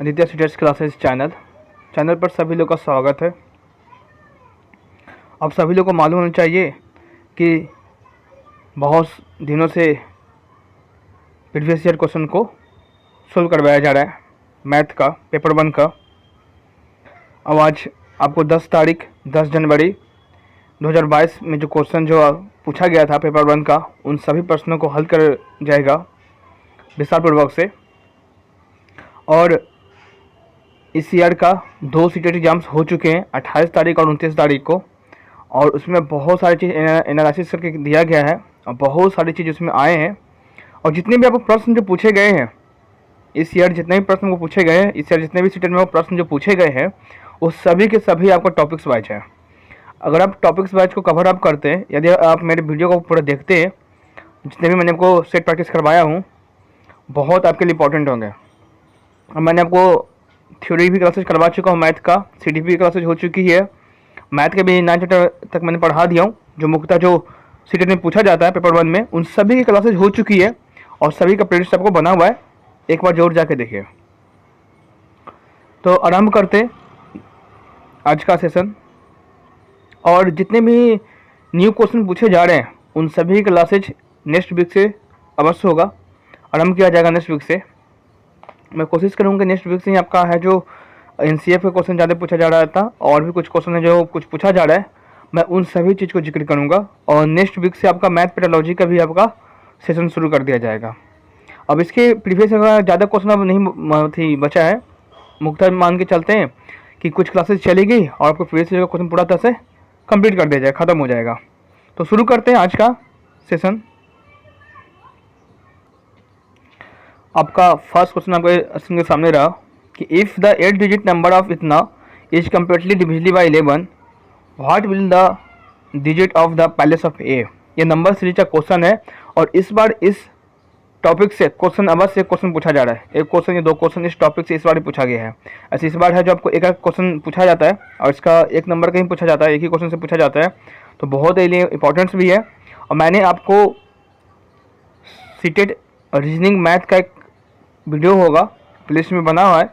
Aditya students classes channel पर सभी लोग का स्वागत है। आप सभी लोग को मालूम होना चाहिए कि बहुत दिनों से प्रीवियस ईयर क्वेश्चन को सोल्व करवाया जा रहा है, मैथ का पेपर 1 का। अब आज आपको 10 जनवरी 2022 में जो क्वेश्चन जो पूछा गया था पेपर 1 का, उन सभी प्रश्नों को हल कर जाएगा विस्तारपूर्वक से। और इस ईयर का 2 सीटेट एग्जाम्स हो चुके हैं, 28 तारीख और 29 तारीख को, और उसमें बहुत सारी चीज़ एनालिसिस करके दिया गया है और बहुत सारी चीज़ उसमें आए हैं। और जितने भी आपको प्रश्न जो पूछे गए हैं इस ईयर, जितने भी प्रश्न को पूछे गए हैं इस ईयर, जितने भी सीटेट में प्रश्न जो पूछे गए हैं वो सभी के सभी आपको टॉपिक्स वाइज है। अगर आप टॉपिक्स वाइज को कवर अप करते हैं, यदि आप मेरे वीडियो को पूरा देखते हैं, जितने भी मैंने आपको सेट प्रैक्टिस करवाया हूँ बहुत आपके लिए इंपॉर्टेंट होंगे। और मैंने आपको थ्योरी भी क्लासेज करवा चुका हूँ, मैथ का CTP क्लासेज हो चुकी है, मैथ के भी 9 चैप्टर तक मैंने पढ़ा दिया हूँ। जो मुख्यतः जो सीटेट में पूछा जाता है पेपर 1 में, उन सभी की क्लासेज हो चुकी है और सभी का प्लेलिस्ट आपको बना हुआ है, एक बार जरूर जाके देखिए। तो आरंभ करते आज का सेशन। और जितने भी न्यू क्वेश्चन पूछे जा रहे हैं उन सभी क्लासेज नेक्स्ट वीक से अवश्य होगा, आरंभ किया जाएगा नेक्स्ट वीक से। मैं कोशिश करूँगा नेक्स्ट वीक से ही आपका है जो NCF का क्वेश्चन ज़्यादा पूछा जा रहा था और भी कुछ क्वेश्चन है जो कुछ पूछा जा रहा है, मैं उन सभी चीज़ को जिक्र करूँगा। और नेक्स्ट वीक से आपका मैथ पेडोलॉजी का भी आपका सेशन शुरू कर दिया जाएगा। अब इसके प्रीवियस ज़्यादा क्वेश्चन अब नहीं थी बचा है, मुख्यतः मान के चलते हैं कि कुछ क्लासेस चली गई और आपको प्रीवियस का क्वेश्चन पूरा तरह से कंप्लीट कर दिया जाए, ख़त्म हो जाएगा। तो शुरू करते हैं आज का सेशन। आपका फर्स्ट क्वेश्चन आपके स्क्रीन के सामने रहा कि if the 8 digit number of इतना is completely divisible by 11, what will the digit of the place of A. ये नंबर सीरीज का क्वेश्चन है और इस बार इस टॉपिक से क्वेश्चन अवश्य क्वेश्चन पूछा जा रहा है। एक क्वेश्चन या 2 क्वेश्चन इस टॉपिक से इस बार ही पूछा गया है। ऐसे इस बार है जो आपको एक क्वेश्चन पूछा जाता है और इसका 1 नंबर का ही पूछा जाता है, एक ही क्वेश्चन से पूछा जाता है, तो बहुत ही इंपॉर्टेंस भी है। और मैंने आपको सीटेट रीजनिंग मैथ का एक वीडियो होगा प्लेलिस्ट में बना हुआ है,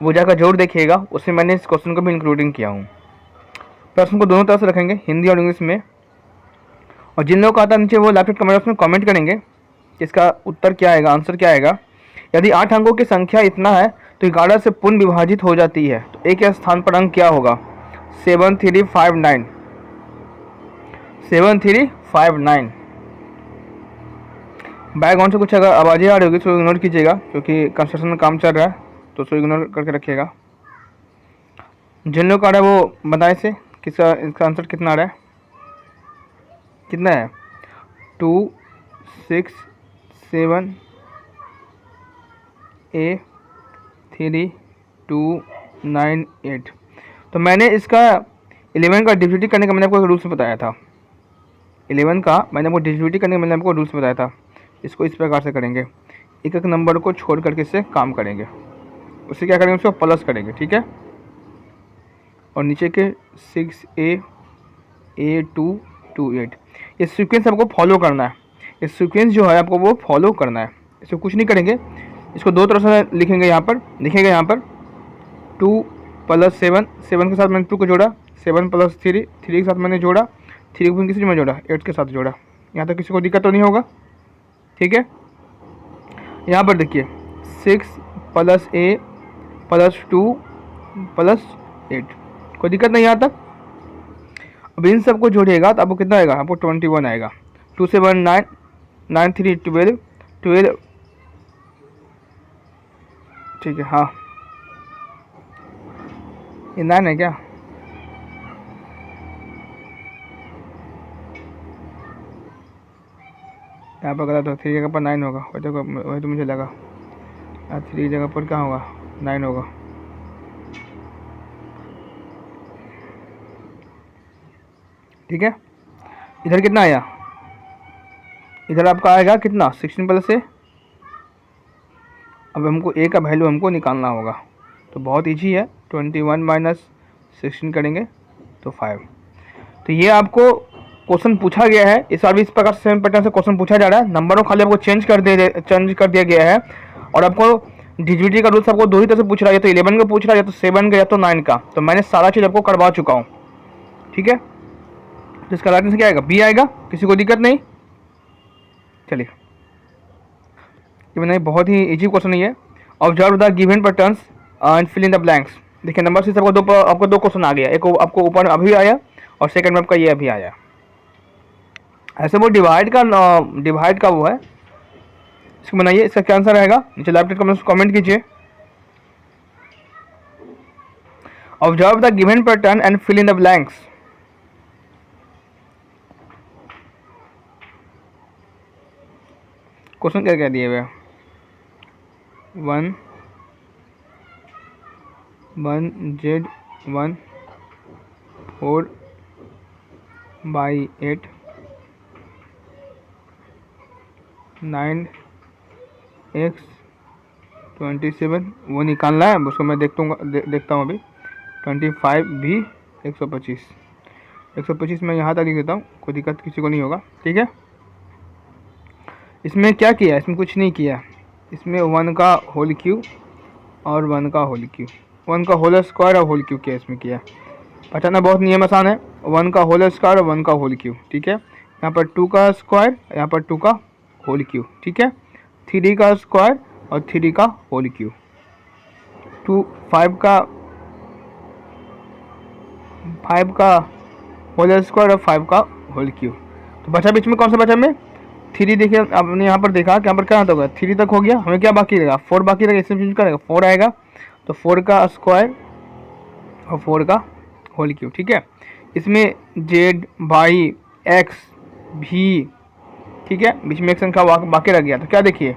वो जाकर जरूर देखिएगा, उसमें मैंने इस क्वेश्चन को भी इंक्लूडिंग किया हूँ। प्रश्न को दोनों तरह से रखेंगे, हिंदी और इंग्लिश में। और जिन लोगों को आता है नीचे वो लैपटॉप कमेंट बॉक्स में कमेंट करेंगे कि इसका उत्तर क्या आएगा, आंसर क्या आएगा। यदि 8 अंकों की संख्या इतना है तो 11 से पूर्ण विभाजित हो जाती है, तो एक स्थान पर अंक क्या होगा? 7359। 7359। बैकग्राउंड से कुछ अगर आवाज़ें आ रही होगी तो इग्नोर कीजिएगा, क्योंकि कंस्ट्रक्शन में काम चल रहा है, तो उसको इग्नोर करके रखिएगा। जिन लोग आ रहा है वो बताएं से किसका इसका आंसर कितना आ रहा है, कितना है? 2 6 7 A 3 2 9 8। तो मैंने इसका 11 का डिविजिट करने का मैंने आपको रूल्स बताया था। 11 का मैंने आपको डिविजिट करने का मैंने आपको रूल्स बताया था। इसको इस प्रकार से करेंगे, एक एक नंबर को छोड़ करके इससे काम करेंगे, उससे क्या करेंगे, उसको प्लस करेंगे, ठीक है। और नीचे के 6A 2 2 8, ये सीक्वेंस आपको फॉलो करना है। ये सीक्वेंस जो है आपको वो फॉलो करना है, इसको कुछ नहीं करेंगे। इसको 2 तरह से लिखेंगे, यहाँ पर लिखेंगे, यहाँ पर 2 + 7, 7 के साथ मैंने 2 को जोड़ा, 7 + 3, 3 के साथ मैंने जोड़ा, 3 को किसी में जोड़ा, 8 के साथ जोड़ा। यहाँ तक किसी को दिक्कत तो नहीं होगा, ठीक है। यहाँ पर देखिए 6 + A + 2 + 8, कोई दिक्कत नहीं यहाँ तक। अब इन सबको जोड़िएगा तो आपको कितना आएगा? आपको 21 आएगा। 2 7 9 9 3 12 12, ठीक है। हाँ, ये 9 है क्या? यहाँ पर गलत हो, 3 जगह पर 9 होगा, वही तो मुझे लगा। 3 जगह पर क्या होगा? 9 होगा। ठीक है। इधर कितना आया? इधर आपका आएगा कितना? 16 + A। अब हमको A का वैल्यू हमको निकालना होगा, तो बहुत ईजी है। 21 - 16 करेंगे तो 5। तो ये आपको क्वेश्चन पूछा गया है, इस बार भी इस प्रकार सेम पैटर्न से क्वेश्चन पूछा जा रहा है। नंबरों खाली आपको चेंज कर दिया गया है और आपको डिविजिबिलिटी का रूल्स आपको दो ही तरह से पूछ रहा है, या तो 11 का पूछ रहा है, या तो 7 का, या तो 9 का। तो मैंने सारा चीज़ आपको करवा चुका हूँ, ठीक है। तो इसका राइट आंसर क्या आएगा? बी आएगा। किसी को दिक्कत नहीं? चलिए, ये मैंने बहुत ही इजी क्वेश्चन है ये। Observe the given patterns and fill in the blanks. देखिए नंबर 6 आपको दो क्वेश्चन आ गया, एक आपको ऊपर अभी आया और सेकंड में आपका ये अभी आया। ऐसे वो डिवाइड का वो है, इसको बनाइए। इसका क्या आंसर रहेगा? नीचे लाइव कमेंट कीजिए। Observe the given pattern and fill in the blanks. Question क्या क्या दिए हुए? 1 4/8 9x 27 वो निकालना है, उसको मैं देखता हूँ अभी। 25 भी 125 मैं यहाँ तक लिख देता हूँ, कोई दिक्कत किसी को नहीं होगा, ठीक है। इसमें क्या किया? इसमें कुछ नहीं किया। इसमें 1 का होल क्यूब और 1 का होल क्यूब, 1 का होल स्क्वायर और होल क्यूब किया इसमें किया। पहचाना बहुत नियम आसान है। 1 का होल स्क्वायर और 1 का होल क्यूब, ठीक है। यहाँ पर 2 का स्क्वायर, यहाँ पर 2 का होल क्यूब, ठीक है। 3 का स्क्वायर और 3 का होल क्यूब। 5 का होल स्क्वायर और 5 का होल क्यूब। तो बचा बीच में कौन सा बचा में? 3। देखिए आपने यहाँ पर देखा कि यहाँ पर क्या होगा? 3 तक हो गया, हमें क्या बाकी रहेगा? 4 बाकी रहेगा। इसमें चेंज करेगा 4 आएगा, तो 4 का स्क्वायर और 4 का होल क्यूब, ठीक है। इसमें जेड वाई एक्स भी, ठीक है, बीच में एक संख्या बाकी रह गया। तो क्या देखिए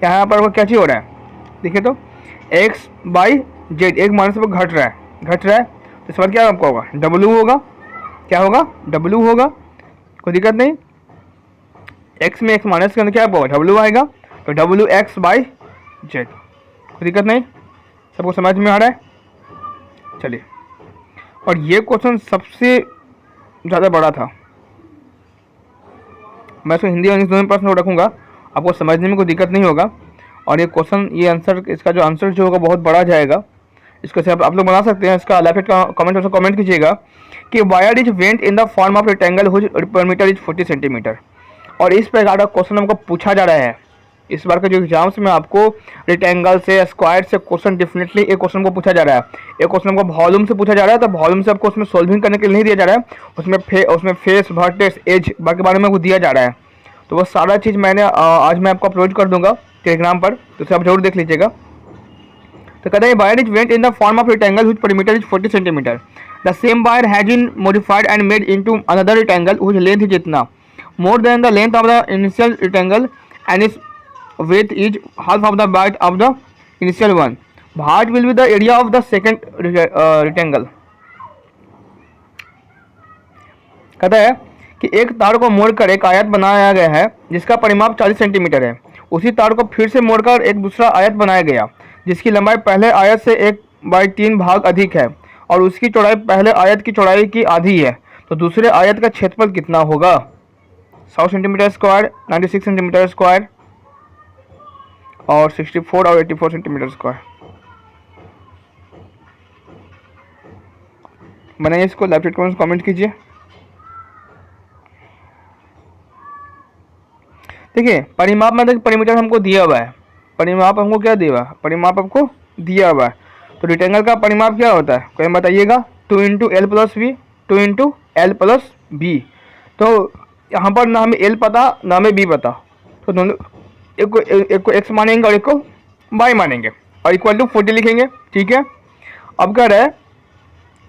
यहाँ पर वो क्या चीज़ हो रहा है? देखिए तो एक्स बाई जेड एक माइनस पर घट रहा है, तो इस बार क्या आपका होगा? डब्लू होगा। क्या होगा? डब्लू होगा। कोई दिक्कत नहीं। एक्स में एक्स माइनस के अंदर क्या होगा? डब्लू आएगा, तो डब्लू एक्स बाई जेड। कोई दिक्कत नहीं, सबको समझ में आ रहा है? चलिए, और ये क्वेश्चन सबसे ज़्यादा बड़ा था। मैं इसको हिंदी और इंग्लिश दोनों प्रश्न रखूँगा, आपको समझने में कोई दिक्कत नहीं होगा। और ये क्वेश्चन, ये आंसर, इसका जो आंसर जो होगा बहुत बड़ा जाएगा। इसको से आप लोग बना सकते हैं। इसका लेफ्ट कमेंट कमेंट कीजिएगा कि wire is went in the form of rectangle whose perimeter is 40 centimetre. और इस प्रकार का क्वेश्चन हमको पूछा जा रहा है इस बार के जो एग्जाम्स में। आपको रेक्टेंगल से, स्क्वायर से क्वेश्चन डेफिनेटली एक क्वेश्चन को पूछा जा रहा है। एक क्वेश्चन हमको वॉल्यूम से पूछा जा रहा है, तो वॉल्यूम से आपको उसमें सोल्विंग करने के लिए नहीं दिया जा रहा है। उसमें फेस, वर्टेक्स, एज बाकी बारे में वो दिया जा रहा है। तो वो सारा चीज़ मैंने आज मैं आपको अपलोड कर दूंगा टेलीग्राम पर, तो उसे आप जरूर देख लीजिएगा। तो कहता है wire is went in the form of rectangle which perimeter is 40 centimetre. The same wire has been modified and made into another rectangle which length is इतना more than the length of the initial rectangle and is width is half of the height of the initial one. Height will be the area of the second rectangle. कहता है कि एक तार को मोड़कर एक आयत बनाया गया है जिसका परिमाप 40 सेंटीमीटर है। उसी तार को फिर से मोड़कर एक दूसरा आयत बनाया गया जिसकी लंबाई पहले आयत से 1/3 भाग अधिक है और उसकी चौड़ाई पहले आयत की चौड़ाई की आधी है। तो दूसरे आयत का क्षेत्रफल कितना होगा? 100 सेंटीमीटर स्क्वायर, 96 सेंटीमीटर स्क्वायर और 64 और 84 सेंटीमीटर स्क्वायर। बनाइए इसको, लाइव चैट में कमेंट कीजिए। देखिए परिमाप में परिमीटर हमको दिया हुआ है, परिमाप हमको क्या दिया हुआ है? परिमाप आपको दिया हुआ है। तो रेक्टेंगल का परिमाप क्या होता है? कोई बताइएगा? 2 × L + V, 2 × L + B। तो यहाँ पर ना हमें L पता ना हमें B पता, तो दोनों एक को x मानेंगे और एक को y मानेंगे और इक्वल टू 40 लिखेंगे, ठीक है। अब कह रहा है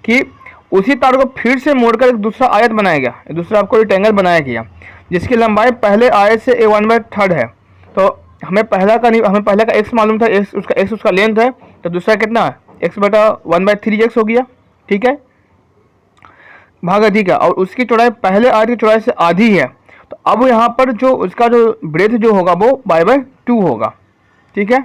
कि उसी तार को फिर से मोड़कर एक दूसरा आयत बनाया गया, दूसरा आपको रेक्टेंगल बनाया गया जिसकी लंबाई पहले आयत से 1/3 है। तो हमें पहला का x मालूम था, x उसका लेंथ है, तो दूसरा कितना है? x/1/3 x हो गया, ठीक है, भाग अधिक है, और उसकी चौड़ाई पहले आयत की चौड़ाई से आधी है। तो अब यहाँ पर जो उसका जो ब्रेथ जो होगा वो y/2 होगा, ठीक है।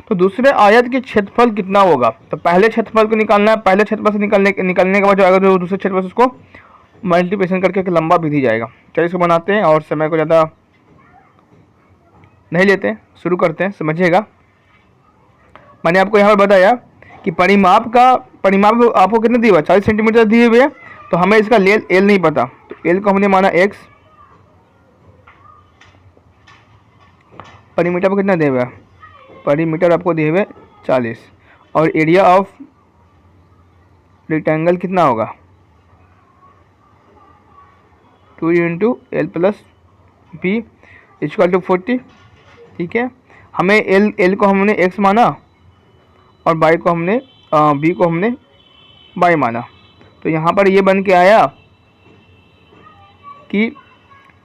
तो दूसरे आयत की क्षेत्रफल कितना होगा? तो पहले क्षेत्रफल को निकालना है, पहले क्षेत्रफल से निकालने के बाद जो आएगा जो दूसरे क्षेत्रफल से उसको मल्टीप्लिकेशन करके एक लंबा विधि जाएगा। चलिए इसको बनाते हैं और समय को ज़्यादा नहीं लेते, शुरू करते हैं, समझिएगा। मैंने आपको यहाँ पर बताया कि परिमाप आपको कितना दिया हुआ, 40 सेंटीमीटर दिए हुए हैं, तो हमें इसका एल नहीं पता, तो एल को हमने माना x, परिमीटर पर कितना दिया हुआ है, परिमीटर आपको दिए हुए 40, और एरिया ऑफ रेक्टेंगल कितना होगा 2 into L plus B equal to 40। ठीक है, हमें एल को हमने x माना और बाई को हमने बी को हमने बाई माना, तो यहाँ पर ये बन के आया कि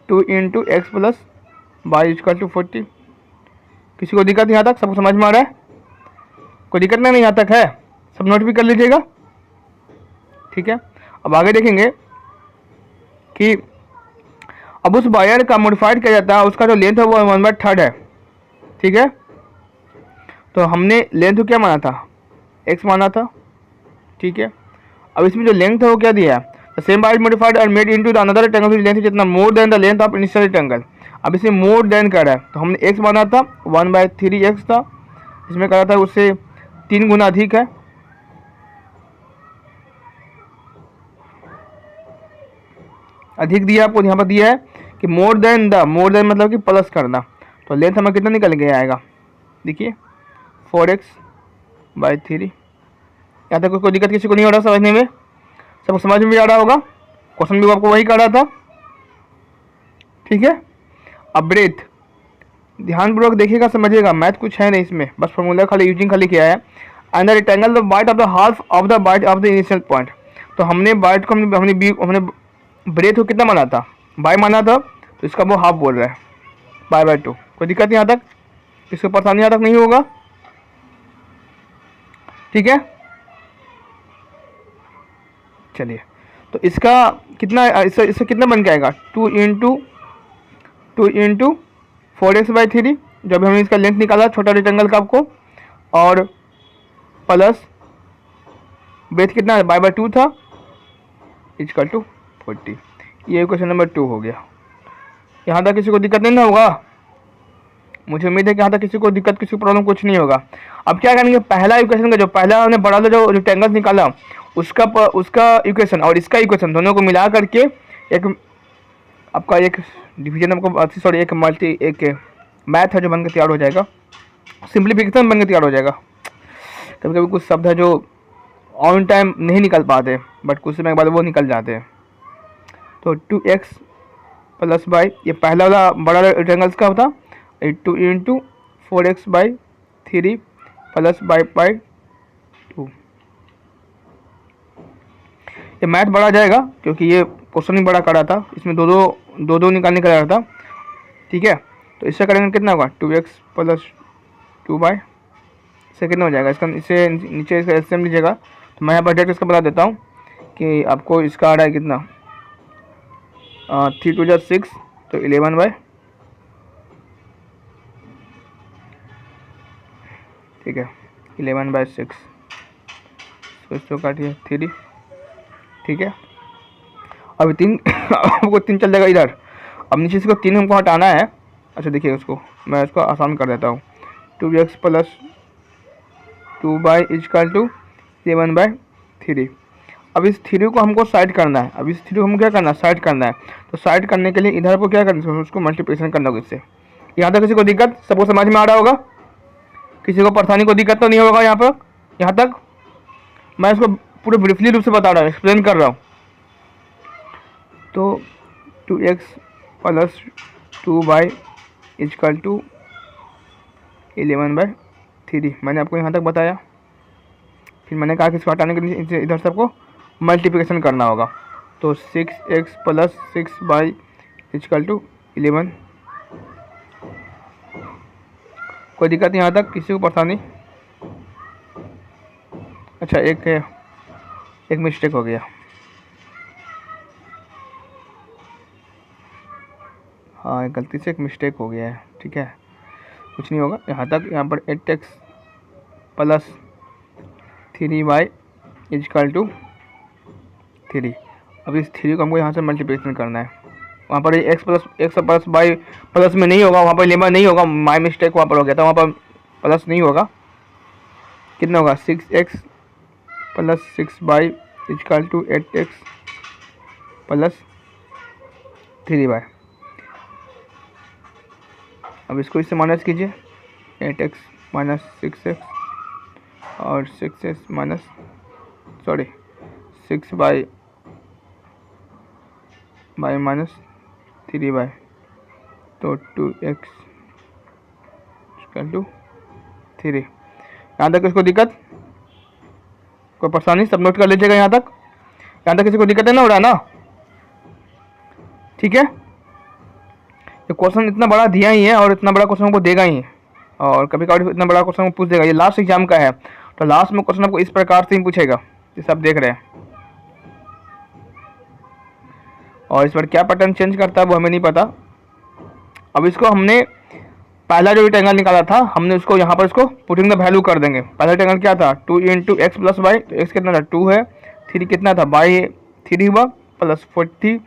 2 into X plus by equal to 40। किसी को दिक्कत यहाँ तक, सबको समझ में आ रहा है, कोई दिक्कत नहीं यहाँ तक है, सब नोट भी कर लीजिएगा। ठीक है, अब आगे देखेंगे कि अब उस वायर का मॉडिफाइड किया जाता है, उसका जो लेंथ है वो 1/3 है। ठीक है, तो हमने लेंथ को क्या माना था, x माना था। ठीक है, अब इसमें जो लेंथ है वो क्या दिया है, द सेम वायर मॉडिफाइड और made into the another rectangle length जितना more than the length of initial rectangle. अब इसमें मोर देन कर रहा है, तो हमने x माना था 1/3x था, इसमें करा था उससे 3 गुना अधिक है। अधिक दिया आपको यहाँ पर दिया है कि मोर देन मतलब कि प्लस करना, तो लेंथ हमें कितना निकल के आएगा, देखिए 4x/3। यहाँ तक कोई दिक्कत किसी को नहीं हो रहा समझने में, सब समझ में भी आ रहा होगा, क्वेश्चन भी आपको वही कर रहा था। ठीक है, अब ब्रेथ ध्यानपूर्वक देखिएगा, समझिएगा, मैथ कुछ है नहीं इसमें, बस फॉर्मूला खाली यूजिंग खाली किया है। And the rectangle the bite of the half of the bite of the initial point, तो हमने बाइट को हमने ब्रेथ को कितना माना था, बाय माना था, तो इसका वो हाफ बोल रहा है, बाय/2। कोई दिक्कत नहीं यहाँ तक, इसको परेशानी यहाँ तक नहीं होगा। ठीक है, चलिए, तो इसका कितना, इससे कितना बन के आएगा 2 इंटू 4x/3, जब हमने इसका लेंथ निकाला छोटा रेक्टेंगल का आपको, और प्लस ब्रेथ कितना है, बाय/2 था, इक्वल टू 40। ये क्वेश्चन नंबर 2 हो गया। यहाँ तक किसी को दिक्कत नहीं ना होगा, मुझे उम्मीद है कि यहाँ तक किसी को दिक्कत, किसी को प्रॉब्लम कुछ नहीं होगा। अब क्या करेंगे, पहला इक्वेशन का जो पहला हमने बड़ा जो रेक्टेंगल निकाला उसका इक्वेशन और इसका इक्वेशन दोनों को मिला करके एक आपका एक डिवीजन आपको सॉरी एक मैथ है जो बनकर तैयार हो जाएगा, सिंप्लीफिकेशन बनकर तैयार हो जाएगा। कभी कभी कुछ शब्द है जो ऑन टाइम नहीं निकल पाते, बट कुछ समय के बाद वो निकल जाते हैं। तो 2x प्लस बाई, ये पहला वाला बड़ा रेक्टेंगल्स का होता, 2 इंटू 4x/3 प्लस बाई/2। ये मैथ बढ़ा जाएगा क्योंकि ये क्वेश्चन ही बड़ा कर रहा था, इसमें दो निकालने का रहा था। ठीक है, तो इससे करेंगे कितना होगा 2x प्लस 2y, इससे कितना हो जाएगा, इसका इससे नीचे इसका एलसीएम लीजिएगा। तो मैं यहाँ पर डायरेक्ट इसका बता देता हूँ कि आपको इसका आ रहा है कितना, 3 2 6, तो 11/, ठीक है 11/6, तो इसको काटिए 3। ठीक है, अभी 3 आपको 3 चल जाएगा इधर, अब नीचे इसको 3 हमको हटाना है। अच्छा देखिए, उसको मैं इसको आसान कर देता हूँ, 2x plus 2y equal to 11/3। अब इस 3 को हमको साइड करना है, अब इस 3 को हमको क्या करना है, साइड करना है। तो साइड करने के लिए इधर को क्या करना है, उसको मल्टीप्लिकेशन करना होगा इससे। यहाँ तक किसी को दिक्कत, सबको समझ में आ रहा होगा, किसी को परेशानी को दिक्कत तो नहीं होगा यहाँ पर। यहाँ तक मैं इसको पूरे ब्रीफली रूप से बता रहा हूँ, एक्सप्लेन कर रहा हूँ। तो 2x plus 2y equal to 11/3 मैंने आपको यहाँ तक बताया। फिर मैंने कहा कि इसको हटाने के लिए इधर सबको मल्टीप्लिकेशन करना होगा। तो 6x plus 6y equal to 11। कोई दिक्कत यहाँ तक, किसी को परेशानी? अच्छा, एक मिस्टेक हो गया, हाँ गलती से एक मिस्टेक हो गया है। ठीक है, कुछ नहीं होगा यहाँ तक। यहाँ पर 8x plus 3y equal to 3। अब इस 3 को हमको यहाँ से मल्टीप्लिकेशन करना है। वहाँ पर x प्लस y प्लस में नहीं होगा, वहाँ पर 11 नहीं होगा, माई मिस्टेक वहाँ पर हो गया था, वहाँ पर प्लस नहीं होगा। कितना होगा 6x plus 6y equal to 8x plus 3y। अब इसको इससे माइनस कीजिए, 8x माइनस 6x और 6x minus 6y by minus 3y, तो 2x इक्वल टू 3। यहाँ तक इसको दिक्कत, कोई परेशानी? सब नोट कर लीजिएगा यहाँ तक किसी को दिक्कत है ना हो रहा है ना? ठीक है, ये क्वेश्चन इतना बड़ा दिया ही है और इतना बड़ा क्वेश्चन आपको देगा ही, और कभी कभी इतना बड़ा क्वेश्चन पूछ देगा। ये लास्ट एग्जाम का है, तो लास्ट में क्वेश्चन आपको इस प्रकार से ही पूछेगा, ये सब देख रहे हैं। और इस बार क्या पैटर्न चेंज करता है वो हमें नहीं पता। अब इसको हमने पहला जो रेक्टेंगल निकाला था, हमने उसको यहाँ पर इसको पुटिंग द वैल्यू कर देंगे। पहला रेक्टेंगल क्या था? 2 इंटू एक्स प्लस वाई, तो एक्स कितना था? 2 है, 3 कितना था? बाई 3 हुआ प्लस 40,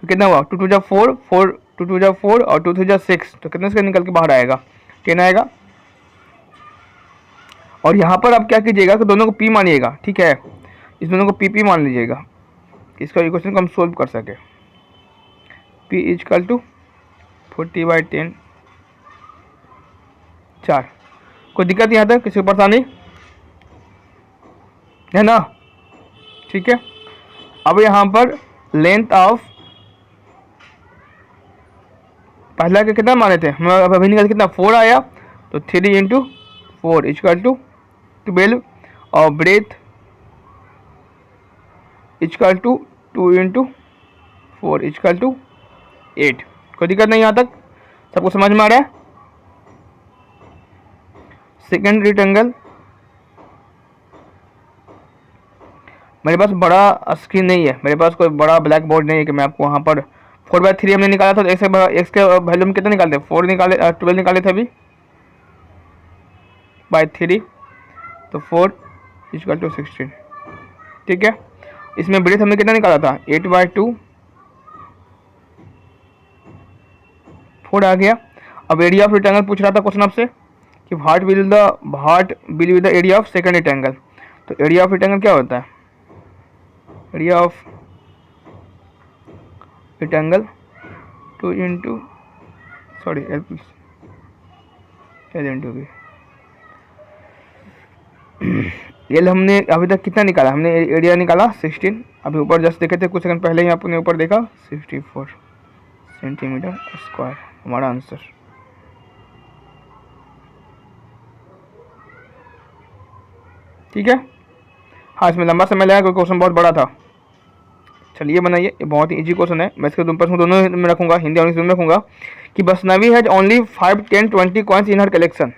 तो कितना हुआ? 2 2 जा 4, 4 2 2 जा 4 और 2 3 जा 6, तो कितने से निकल के बाहर आएगा? 10 आएगा। और यहाँ पर आप क्या कीजिएगा कि दोनों को पी मानिएगा, ठीक है, इस दोनों को पी मान लीजिएगा, इसका इक्वेशन को हम सोल्व कर सके। P equal to 40/10 4। कोई दिक्कत यहाँ तक? किसी को परेशानी है ना? ठीक है, अब यहाँ पर लेंथ ऑफ पहला के कितना माने थे हम अभी निकल, कितना 4 आया, तो 3 इंटू 4 इक्वल टू 12 और breadth equal to 2 into 4 equal to 8। कोई दिक्कत नहीं यहाँ तक? सबको समझ में आ रहा है? सेकेंड रेक्टेंगल, मेरे पास बड़ा स्क्रीन नहीं है, मेरे पास कोई बड़ा ब्लैक बोर्ड नहीं है कि मैं आपको वहाँ पर 4/3 हमने निकाला था, तो एक्स के वैल्यू में कितना निकालते? 4 निकाले, 12 निकाले थे अभी बाई 3, तो 4 इक्वल टू 16। ठीक है, इसमें ब्रेथ हमने कितना निकाला था? 8/2, 4 आ गया। अब एरिया ऑफ रेक्टेंगल पूछ रहा था क्वेश्चन आपसे कि what will be the area of second rectangle. तो एरिया ऑफ रेक्टेंगल क्या होता है? Area of rectangle 2 into L into B. L हमने अभी तक कितना निकाला? हमने एरिया निकाला 16, अभी ऊपर जस्ट देखे थे कुछ सेकंड पहले ही आपने ऊपर देखा 64 सेंटीमीटर स्क्वायर हमारा आंसर। ठीक है, हाँ इसमें लंबा समय लगा, कोई क्वेश्चन बहुत बड़ा था। चलिए बनाइए, ये बहुत ही इजी क्वेश्चन है। मैं इसके प्रश्न दोनों में रखूंगा, हिंदी और इंग्लिश में रखूंगा कि बसनवी has only 5, 10, 20 coins in her collection.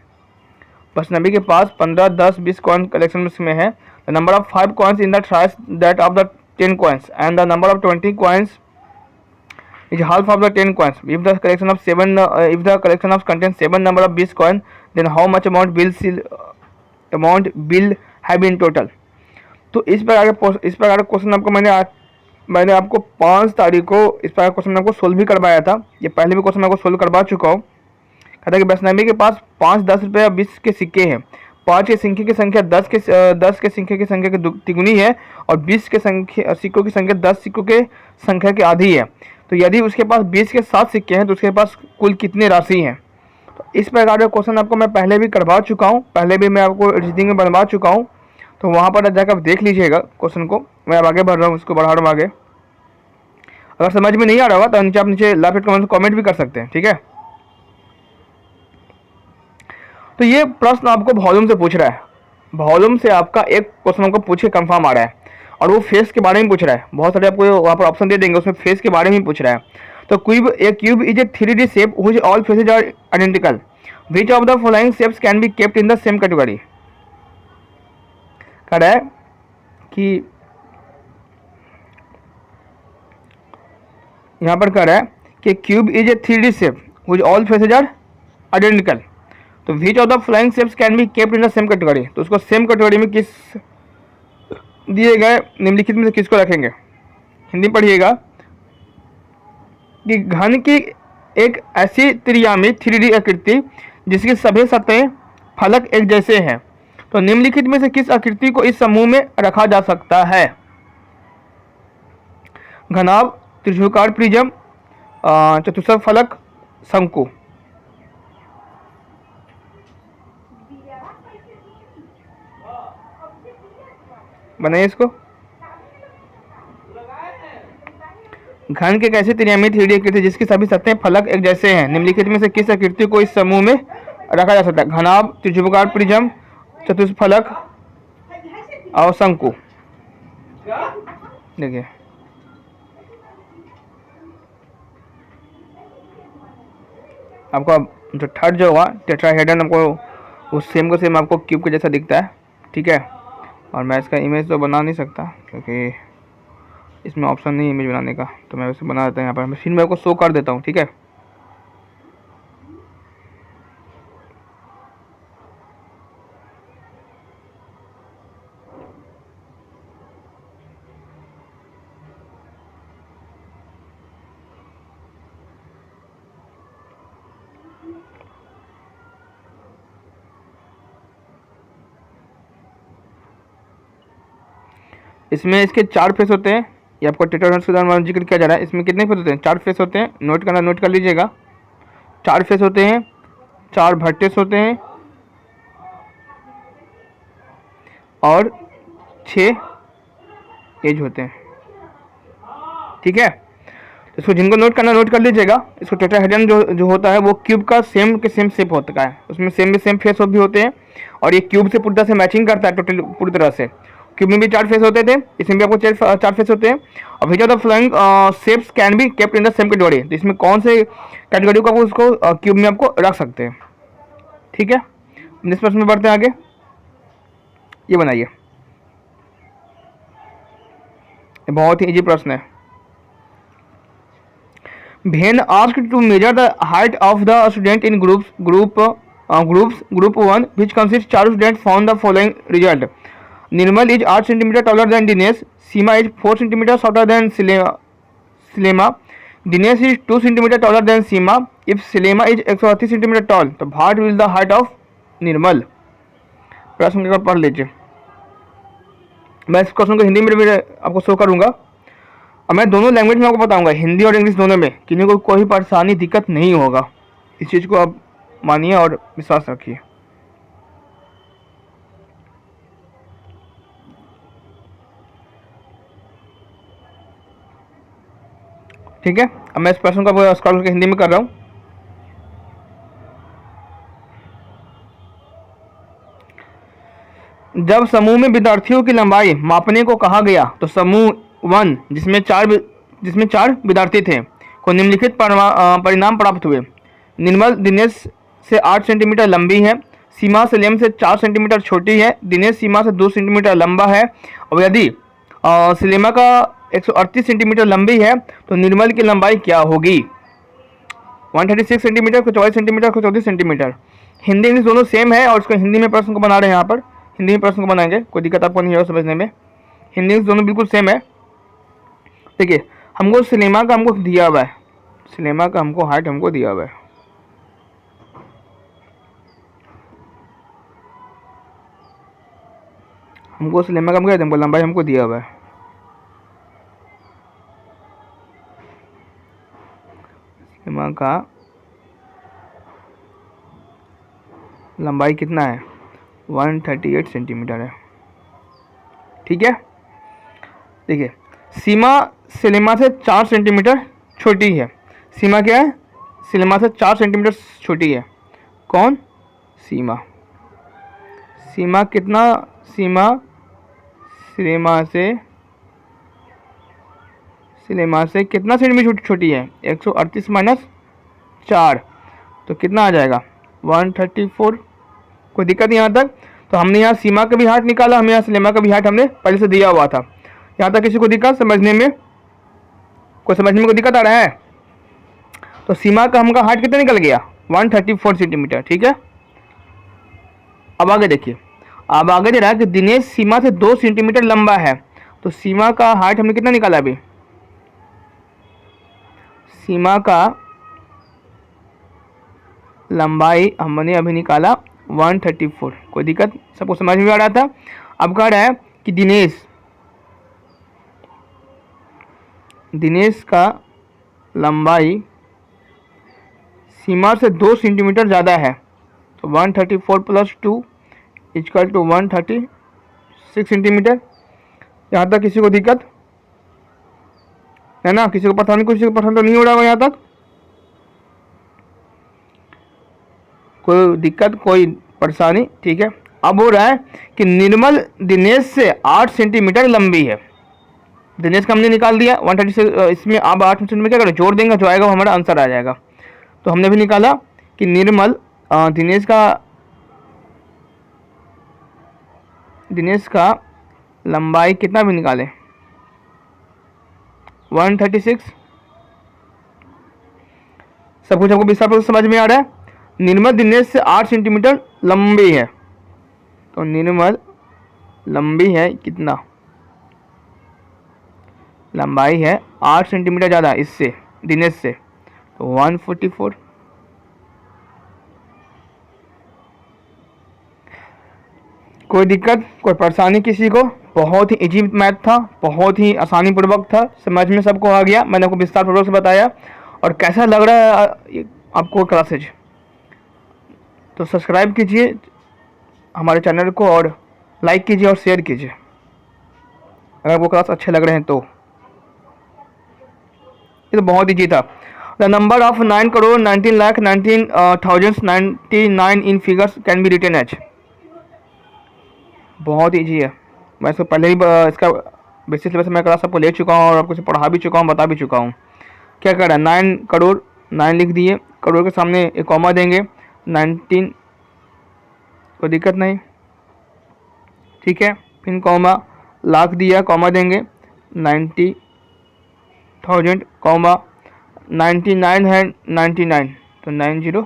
बसनवी के पास 15, 10, 20 कॉइन कलेक्शन में है। The number of 5 coins in the thrice that of the 10 coins and the number of 20 coins is half of the 10 coins. If the collection of contains 7 number of 20 coin, then how much amount will have in total? तो इस प्रकार का question आपको मैंने आपको 5 तारीख को इस प्रकार क्वेश्चन आपको सोल्व भी करवाया था। ये पहले भी क्वेश्चन आपको सोल्व करवा चुका हूँ। कहता है कि बसनवी के पास 5, 10 रुपये 20 के सिक्के हैं। 5 के सिक्के की संख्या 10 के सिक्के की संख्या की तिगुनी है और 20 के सिक्कों की संख्या 10 सिक्कों के संख्या की आधी है। तो यदि उसके पास 20 के 7 सिक्के हैं तो उसके पास कुल कितनी राशि हैं? तो इस प्रकार का क्वेश्चन आपको मैं पहले भी करवा चुका हूँ, पहले भी मैं आपको रीजनिंग में बनवा चुका हूँ, तो वहाँ पर जाकर आप देख लीजिएगा क्वेश्चन को। मैं अब आगे बढ़ रहा हूँ, इसको बढ़ा रहा हूँ आगे। अगर समझ में नहीं आ रहा होगा तो आप नीचे लाइव कमेंट भी कर सकते हैं। ठीक है, तो ये प्रश्न आपको वॉल्यूम से पूछ रहा है। वॉल्यूम से आपका एक क्वेश्चन आपको पूछे कंफर्म आ रहा है और वो फेस के बारे में पूछ रहा है। बहुत सारे आपको वहाँ पर ऑप्शन दे देंगे, उसमें फेस के बारे में पूछ रहा है। तो cube is a 3D shape which all faces are identical, which of the following shapes can be kept in the same category. कह रहा है कि यहाँ पर कह रहा है कि cube is a 3D shape which all faces are identical, तो which of the following shapes can be kept in the same category. तो उसको सेम कैटेगरी में किस दिए गए निम्नलिखित में से किसको रखेंगे? हिंदी पढ़िएगा कि घन की एक ऐसी त्रियामी 3D आकृति जिसकी सभी सतहें फलक एक जैसे हैं, तो निम्नलिखित में से किस आकृति को इस समूह में रखा जा सकता है? घनाभ, त्रिभुजाकार प्रिज्म, चतुष्फलक फलक, शंकु। बनाइए इसको। घन के कैसे त्रियामी 3D आकृति जिसकी सभी सतहें फलक एक जैसे हैं, निम्नलिखित में से किस आकृति को इस समूह में रखा जा सकता है? घनाभ, त्रिभुजाकार प्रिज्म, चतुष्फलक और शंकु। देखिए आपको जो थर्ड जो होगा टेट्राहेड्रन, आपको उस सेम को सेम आपको क्यूब के जैसा दिखता है, ठीक है। और मैं इसका इमेज तो बना नहीं सकता क्योंकि इसमें ऑप्शन नहीं है इमेज बनाने का, तो मैं वैसे बना देता हूँ। यहाँ पर मशीन में आपको शो कर देता हूँ, ठीक है। इसमें इसके 4 फेस होते हैं, ये आपको टेट्राहेड्रन का जिक्र किया जा रहा है। इसमें कितने फेस होते हैं? 4 फेस होते हैं। नोट कर लीजिएगा। 4 फेस होते हैं, 4 वर्टेक्स होते हैं और 6 एज होते हैं, ठीक है। इसको जिनको नोट करना नोट कर लीजिएगा। इसको टेट्राहेड्रन जो होता है वो क्यूब का सेम के सेम शेप होता है, उसमें सेम फेस भी होते हैं और ये क्यूब से पूरी तरह से मैचिंग करता है टोटल पूरी तरह से। क्यूब में भी 4 फेस होते थे, इसमें भी आपको 4 फेस होते हैं। और which are the flowing shapes can be kept in the same category, तो इसमें कौन से कैटेगरी को आपको उसको क्यूब में आपको रख सकते हैं, ठीक है। नेक्स्ट प्रश्न में बढ़ते हैं आगे। ये बनाइए, ये बहुत ही इजी प्रश्न है। When asked to measure the height of the student in group 1, which consists 4 students, found the following result. Nirmal is 8 cm taller than Dinesh. Seema is 4 cm shorter than Selema. Dinesh is 2 cm taller than Seema. If Selema is 180 cm tall, तो what will the height of निर्मल? प्रश्न का पढ़ लीजिए। मैं इस question को हिंदी में भी आपको शो करूंगा और मैं दोनों लैंग्वेज में आपको बताऊंगा, हिंदी और इंग्लिश दोनों में। किसी को कोई परेशानी दिक्कत नहीं होगा, इस चीज़ को आप मानिए और विश्वास रखिए, ठीक है। अब मैं इस प्रश्न को स्क्रॉल करके हिंदी में कर रहा हूँ। जब समूह में विद्यार्थियों की लंबाई मापने को कहा गया तो समूह 1 जिसमें चार विद्यार्थी थे को निम्नलिखित परिणाम प्राप्त हुए। निर्मल दिनेश से 8 सेंटीमीटर लंबी है, सीमा सलेम से 4 सेंटीमीटर छोटी है, दिनेश सीमा से 2 सेंटीमीटर लंबा है। और यदि सलेमा का 138 सेंटीमीटर लंबी है तो निर्मल की लंबाई क्या होगी? 136 सेंटीमीटर को 24 सेंटीमीटर को 34 सेंटीमीटर। हिंदी इंग्लिश दोनों सेम है और इसको हिंदी में प्रश्न को बना रहे हैं। यहाँ पर हिंदी में प्रश्न को बनाएंगे, कोई दिक्कत आपको नहीं होगा समझने में। हिंदी इंग्लिश दोनों बिल्कुल सेम है। देखिए हमको सलेमा का हमको दिया हुआ है, सलेमा का हमको हाइट हमको दिया हुआ है। हमको सलेमा का हमको लंबाई हमको दिया हुआ है। सलेमा का लंबाई कितना है? 138 सेंटीमीटर है, ठीक है। देखिए सीमा सलेमा से 4 सेंटीमीटर छोटी है। सीमा क्या है? सलेमा से 4 सेंटीमीटर छोटी है। कौन? सीमा। सीमा कितना? सीमा सलेमा से कितना सेंटीमीटर छोटी है? 138 माइनस 4 तो कितना आ जाएगा? 134। कोई दिक्कत नहीं यहाँ तक? तो हमने यहाँ सीमा का भी हाइट निकाला, हमें यहाँ सलेमा का भी हाइट हमने पहले से दिया हुआ था। यहाँ तक किसी को दिक्कत समझने में? कोई दिक्कत आ रहा है? तो सीमा का हमका हाइट कितना निकल गया? 134 सेंटीमीटर, ठीक है। अब आगे देखिए, अब आगे दे रहा है कि दिनेश सीमा से 2 सेंटीमीटर लंबा है, तो सीमा का हाइट हमने कितना निकाला? अभी सीमा का लंबाई हमने अभी निकाला 134। कोई दिक्कत, सबको समझ में आ रहा था। अब कह रहा है कि दिनेश का लंबाई सीमा से 2 सेंटीमीटर ज़्यादा है, तो 134 प्लस 2 इक्वल टू 136 सेंटीमीटर। यहाँ तक किसी को दिक्कत है ना? किसी को पसंद, किसी को पसंद तो नहीं हो रहा होगा यहाँ तक? कोई दिक्कत, कोई परेशानी? ठीक है। अब हो रहा है कि निर्मल दिनेश से 8 सेंटीमीटर लंबी है। दिनेश का हमने निकाल दिया 136, इसमें अब 8 सेंटीमीटर क्या करें, जोड़ देंगे, जो आएगा वो हमारा आंसर आ जाएगा। तो हमने भी निकाला कि निर्मल दिनेश का लंबाई कितना भी निकाले, 136। सब कुछ आपको विस्तार समझ में आ रहा है। निर्मल दिनेश से 8 सेंटीमीटर लंबी है, तो निर्मल लंबी है कितना, लंबाई है 8 सेंटीमीटर ज़्यादा इससे, दिनेश से, तो 144। कोई दिक्कत, कोई परेशानी किसी को? बहुत ही इजी मैथ था, बहुत ही आसानी पूर्वक था, समझ में सबको आ गया। मैंने आपको विस्तार पूर्वक से बताया। और कैसा लग रहा है आपको क्लासेज? तो सब्सक्राइब कीजिए हमारे चैनल को और लाइक कीजिए और शेयर कीजिए अगर वो क्लास अच्छे लग रहे हैं तो। ये तो बहुत ईजी था। The number of 9,19,19,099 in figures can be written as. बहुत ईजी है। मैं इसको पहले ही इसका बेसिस लेवल से मैं क्लास आपको ले चुका हूँ और आपको पढ़ा भी चुका हूँ, बता भी चुका हूँ। क्या कर रहा है, 9 करोड़, 9 लिख दिए, करोड़ के सामने एक कॉमा देंगे, 19, कोई दिक्कत नहीं, ठीक है। फिर कॉमा, लाख दिया, कॉमा देंगे, 90,000, कॉमा, 99 है 99, तो 009।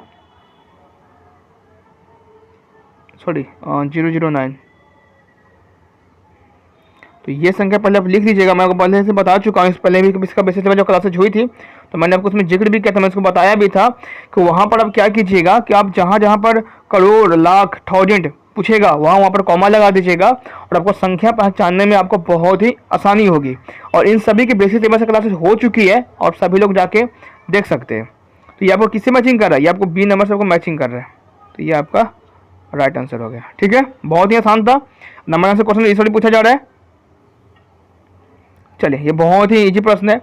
तो ये संख्या पहले आप लिख लीजिएगा। मैं आपको पहले से बता चुका हूँ, इस पहले भी इसका बेसिस लेवल जो क्लासेज हुई थी तो मैंने आपको उसमें जिक्र भी किया था, मैं इसको बताया भी था कि वहाँ पर आप क्या कीजिएगा कि आप जहाँ जहाँ पर करोड़, लाख, 1000 पूछेगा वहाँ पर कॉमा लगा दीजिएगा और आपको संख्या पहचानने में आपको बहुत ही आसानी होगी। और इन सभी के बेसिस लेवल से क्लासेज हो चुकी है और सभी लोग जाके देख सकते हैं। तो ये आपको किससे मैचिंग कर रहा है, ये आपको बी नंबर से आपको मैचिंग कर रहा है, तो ये आपका राइट आंसर हो गया। ठीक है, बहुत ही आसान था। नंबर से क्वेश्चन इस पूछा जा रहा है। चलिए, ये बहुत ही इजी प्रश्न है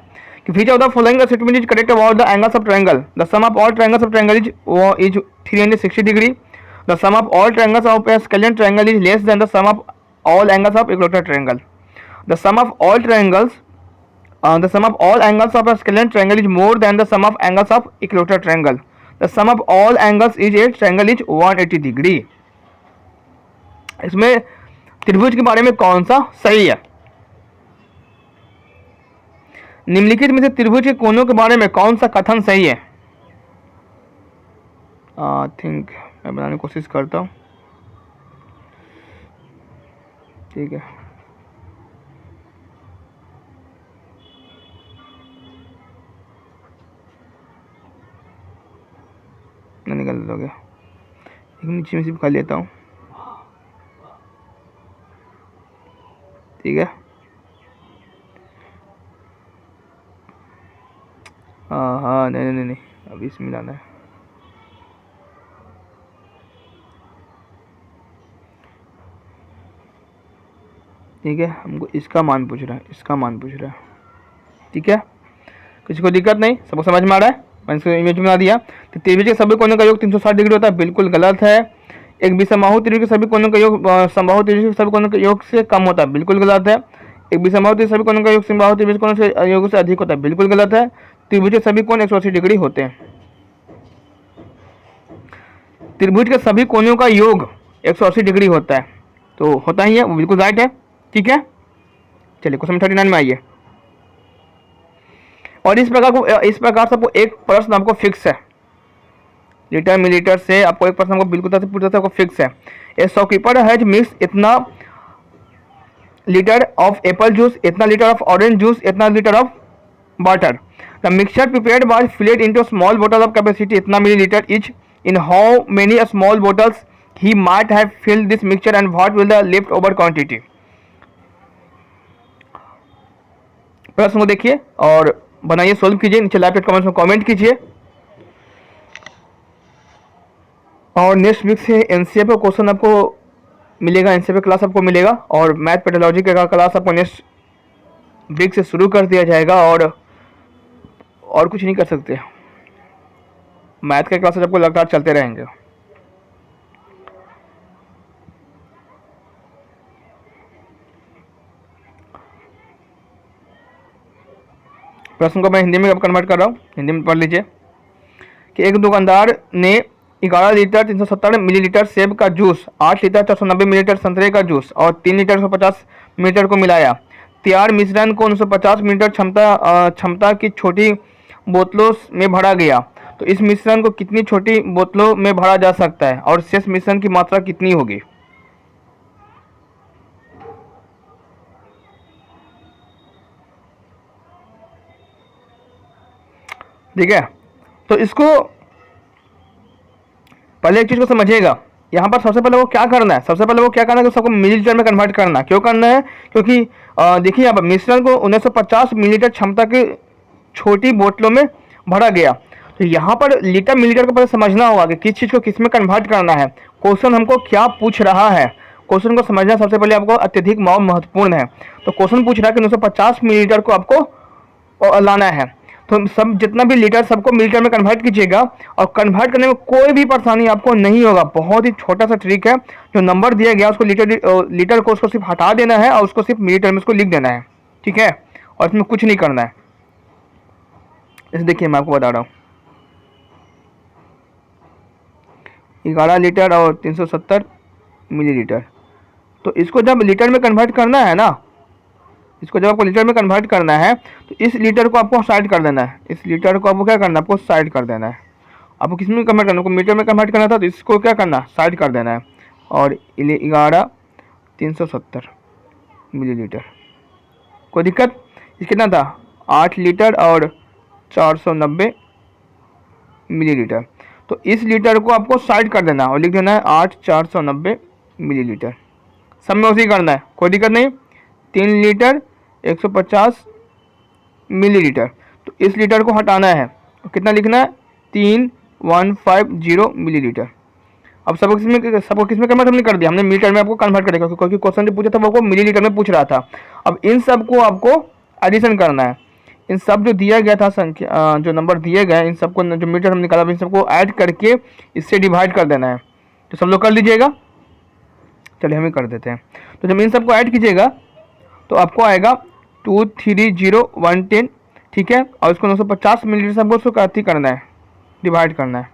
कि which of the following statement is correct about the angles of triangle. The sum of all triangles of triangle is 360 degree. The sum of all triangles of a scalene triangle is less than the sum of all angles of equilateral triangle. The sum of all angles of a scalene triangle is more than the sum of angles of equilateral triangle. The sum of all angles is a triangle is 180 degree. इसमें त्रिभुज के बारे में कौन सा सही है? निम्नलिखित में से त्रिभुज के कोनों के बारे में कौन सा कथन सही है? आई थिंक मैं बनाने की कोशिश करता हूँ। ठीक है, निकल हो गया, एक नीचे में सिर्फ कर लेता हूँ। ठीक है, हाँ नहीं, अभी इसमें लाना है। ठीक है, हमको इसका मान पूछ रहा है, इसका मान पूछ रहा है। ठीक है, किसी को दिक्कत नहीं, सबको समझ में आ रहा है? मैंने इसको इमेज बना दिया। तो त्रिभुज के सभी कोनों का योग 360 डिग्री होता है, बिल्कुल गलत है। एक विषमबाहु त्रिभुज के सभी कोनों का योग समबाहु त्रिभुज के सभी कोनों के योग से कम होता है, बिल्कुल गलत है। एक विषमबाहु त्रिभुज सभी कोनों का योग समबाहु त्रिभुज कोनों से योग से अधिक होता है, बिल्कुल गलत है। त्रिभुज के सभी कोण 180 डिग्री होते हैं। त्रिभुज के सभी कोनों का योग 180 डिग्री होता है, तो होता ही है, वो बिल्कुल राइट है। ठीक है, चलिए क्वेश्चन 39 में आइए। और इस प्रकार से आपको एक प्रश्न आपको फिक्स है, लीटर मिलीलीटर से आपको एक प्रश्न आपको बिल्कुल तरह से पूछा था, आपको फिक्स है। ए शॉपकीपर हैज मिक्स इतना लीटर ऑफ एप्पल जूस, इतना लीटर ऑफ ऑरेंज जूस, इतना litre of water. The mixture prepared was filled into small bottle of capacity इतना millilitre each. In how many small bottles he might have filled this mixture and what will the left over quantity. प्रश्न को देखिए और बनाइए, solve कीजिए, नीचे live chat comments में comment कीजिए। और नेक्स्ट वीक से एनसीएफ का क्वेश्चन आपको मिलेगा, एनसीएफ क्लास आपको मिलेगा और मैथ पेडोलॉजी का क्लास आपको नेक्स्ट वीक से शुरू कर दिया जाएगा। और कुछ नहीं कर सकते, मैथ के क्लासेस आपको लगातार चलते रहेंगे। प्रश्न को मैं हिंदी में अब कन्वर्ट कर रहा हूँ, हिंदी में पढ़ लीजिए कि एक दुकानदार ने 11 लीटर 370 मिलीलीटर सेब का जूस, 8 लीटर 490 मिलीलीटर संतरे का जूस और 3 लीटर 150 मिलीलीटर को मिलाया। तैयार मिश्रण को 950 मिलीलीटर क्षमता की छोटी बोतलों में भरा गया। तो इस मिश्रण को कितनी छोटी बोतलों में भरा जा सकता है और शेष मिश्रण की मात्रा कितनी होगी? ठीक है, तो इसको पहले एक चीज को समझिएगा। यहाँ पर सबसे पहले वो क्या करना है, कि सबको मिलीलीटर में कन्वर्ट करना है। क्यों करना है? क्योंकि देखिए यहाँ पर मिश्रण को 1950 मिलीलीटर क्षमता की छोटी बोतलों में भरा गया। तो यहाँ पर लीटर मिलीलीटर को पहले समझना होगा कि किस चीज़ को किस में कन्वर्ट करना है, क्वेश्चन हमको क्या पूछ रहा है। क्वेश्चन को समझना सबसे पहले आपको अत्यधिक महत्वपूर्ण है। तो क्वेश्चन पूछ रहा है कि 950 मिलीलीटर को आपको लाना है। तो सब जितना भी लीटर सबको मिलीलीटर में कन्वर्ट कीजिएगा और कन्वर्ट करने में कोई भी परेशानी आपको नहीं होगा। बहुत ही छोटा सा ट्रिक है, जो नंबर दिया गया उसको लीटर को उसको सिर्फ हटा देना है और उसको सिर्फ मिलीलीटर में उसको लिख देना है। ठीक है, और इसमें कुछ नहीं करना है। इसे देखिए मैं आपको बता रहा हूँ, 11 लीटर और 370 मिलीलीटर। तो इसको जब लीटर में कन्वर्ट करना है ना, इसको जब आपको लीटर में कन्वर्ट करना है तो इस लीटर को आपको साइड कर देना है। इस लीटर को आपको क्या करना है, आपको साइड कर देना है। आपको किस में कन्वर्ट करना है, आपको मीटर में कन्वर्ट करना था, तो इसको क्या करना, साइड कर देना है। और 11 370 मिलीलीटर, कोई दिक्कत? ये कितना था, 8 लीटर और 490 मिलीलीटर। तो इस लीटर को आपको साइड कर देना और लिख देना है 8 490 मिलीलीटर। सब में उसी करना है, कोई दिक्कत नहीं। 3 लीटर 150 मिलीलीटर, तो इस लीटर को हटाना है। कितना लिखना है, 3150 मिलीलीटर। अब सबको किस में कन्वर्ट हमने कर दिया, हमने मीटर में आपको कन्वर्ट करेगा क्योंकि क्वेश्चन जो पूछा था वो आपको मिलीलीटर में पूछ रहा था। अब इन सब को आपको एडिशन करना है। इन सब जो दिया गया था संख्या, जो नंबर दिए गए, इन सबको जो मीटर हम निकाला इन सबको ऐड करके इससे डिवाइड कर देना है। तो सब लोग कर लीजिएगा, चलिए हम ही कर देते हैं। तो जब इन सबको ऐड कीजिएगा तो आपको आएगा 230 110। ठीक है, और इसको 950 मिलीलीटर सबको उसको अति करना है, डिवाइड करना है।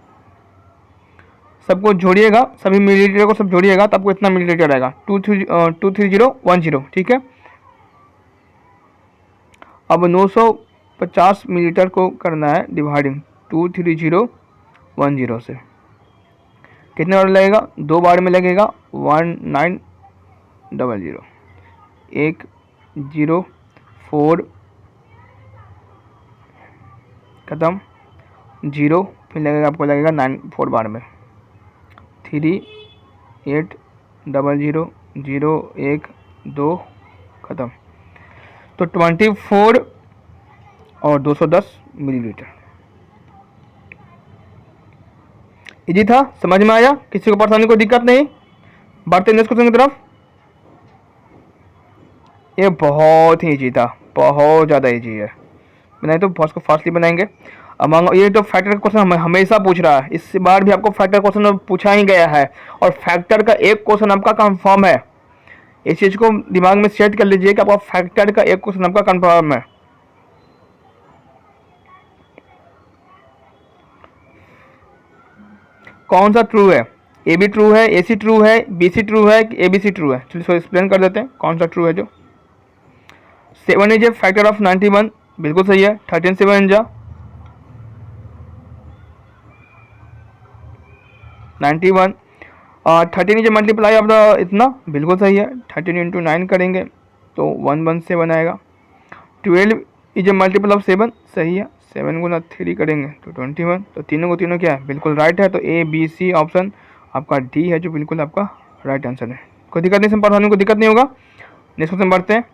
सबको जोड़िएगा, सभी मिलीलीटर को सब जोड़िएगा तो आपको इतना मिलीलीटर आएगा, 23010। ठीक है, अब 950 मिलीलीटर को करना है डिवाइडिंग 23010 से। कितने बार लगेगा, 2 बार में लगेगा 1900, 104 खत्म, 0 फिर लगेगा, आपको लगेगा 94 बार में, 3800 012 खत्म। तो 24 और 210 मिलीलीटर। इजी था, समझ में आया? किसी को परेशानी, कोई दिक्कत नहीं? बढ़ते नेक्स्ट क्वेश्चन की तरफ। ये बहुत ही इजी था, बहुत ज़्यादा इजी है। बनाए तो बहुत को फास्टली बनाएंगे। अब ये तो फैक्टर का क्वेश्चन हमेशा पूछ रहा है, इस बार भी आपको फैक्टर क्वेश्चन पूछा ही गया है और फैक्टर का एक क्वेश्चन आपका कंफर्म है। इस चीज़ को दिमाग में सेट कर लीजिए कि आपका फैक्टर का एक क्वेश्चन आपका कंफर्म है। कौन सा ट्रू है, ए बी ट्रू है, ए सी ट्रू है, बी सी ट्रू है, ए बी सी ट्रू है? चलिए इसको एक्सप्लेन कर देते हैं कौन सा ट्रू है। जो 7 इज ए फैक्टर ऑफ 91, बिल्कुल सही है। 13 7 जा 91, 13 is A multiply of the इतना, बिल्कुल सही है। 13 इंटू 9 करेंगे तो 117 आएगा। 12 इज ए मल्टीपल ऑफ 7, सही है। 7 गुना 3 करेंगे तो 21, तो तीनों को तीनों क्या है, बिल्कुल राइट है। तो ए बी सी ऑप्शन आपका डी है जो बिल्कुल आपका राइट आंसर है। कोई दिक्कत नहीं, सिंपल पढ़ाने को दिक्कत नहीं होगा। नेक्स्ट क्वेश्चन बढ़ते हैं।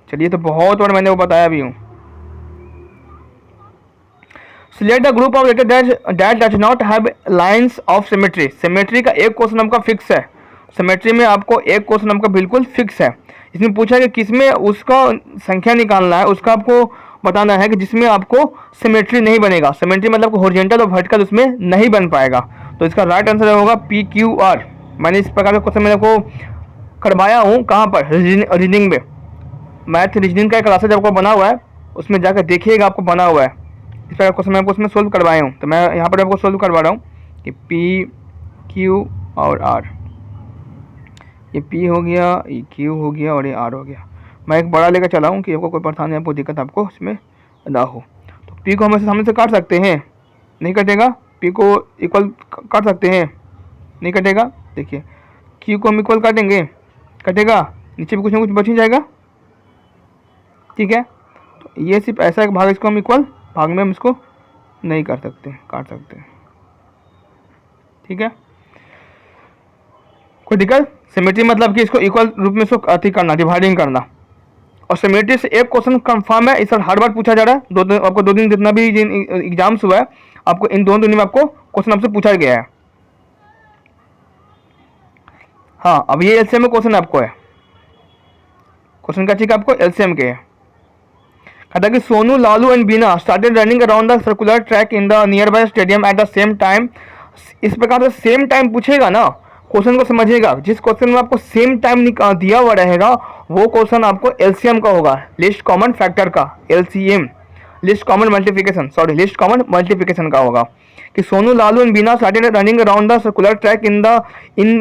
चलिए, तो बहुत बार मैंने वो बताया भी हूँ। Select the group of letter that does not have lines of symmetry. Symmetry का एक क्वेश्चन आपका फिक्स है, सिमेट्री में आपको एक क्वेश्चन आपका बिल्कुल फिक्स है। इसमें पूछा है कि किसमें उसका संख्या निकालना है, उसका आपको बताना है कि जिसमें आपको सिमेट्री नहीं बनेगा। सिमेट्री मतलब हॉरिजॉन्टल और वर्टिकल उसमें नहीं बन पाएगा। तो इसका राइट आंसर होगा पी क्यू आर। मैंने इस प्रकार का क्वेश्चन मैंने आपको करवाया हूँ, कहाँ पर, रीजनिंग में। मैथ रीजनिंग का क्लासेज आपको बना हुआ है, उसमें जाकर देखिएगा, आपको बना हुआ है। इस प्रकार क्वेश्चन मैं आपको उसमें सोल्व करवाया हूँ। तो मैं यहाँ पर आपको सोल्व करवा रहा हूँ कि पी क्यू और आर। ये पी हो गया, ये क्यू हो गया और ये आर हो गया। मैं एक बड़ा लेकर चला हूँ कि आपको कोई परेशानी, आपको दिक्कत आपको इसमें ना हो। तो पी को हम ऐसे सामने से काट सकते हैं, नहीं कटेगा। पी को इक्वल काट सकते हैं, नहीं कटेगा। देखिए, क्यू को हम इक्वल काटेंगे, कटेगा। नीचे भी कुछ ना कुछ बच ही जाएगा, ठीक है। तो ये सिर्फ ऐसा एक भाग, इसको हम इक्वल भाग में हम इसको नहीं कर सकते, काट सकते हैं, ठीक है। कोई दिक्कत? सिमेट्री मतलब कि इसको इक्वल रूप में इसको अति करना, डिवाइडिंग करना। और सिमेट्री से एक क्वेश्चन कंफर्म है, इस हर बार पूछा जा रहा है। आपको 2 दिन जितना भी एग्जाम्स हुआ है, आपको इन 2 दिन में आपको क्वेश्चन आपसे पूछा गया है। हाँ, अब ये एलसीएम में क्वेश्चन आपको है, क्वेश्चन का ठीक आपको एलसीएम के है। कहता कि Sonu, Lalu and Bina started running around the circular track in the nearby stadium at the same time. इस प्रकार से सेम टाइम पूछेगा ना, क्वेश्चन को समझिएगा। जिस क्वेश्चन में आपको सेम टाइम दिया हुआ रहेगा, वो क्वेश्चन आपको एलसीएम का होगा, लिस्ट कॉमन फैक्टर का, LCM, list common multiplication, sorry list common multiplication का होगा। कि Sonu, Lalu and Bina started running around the circular track in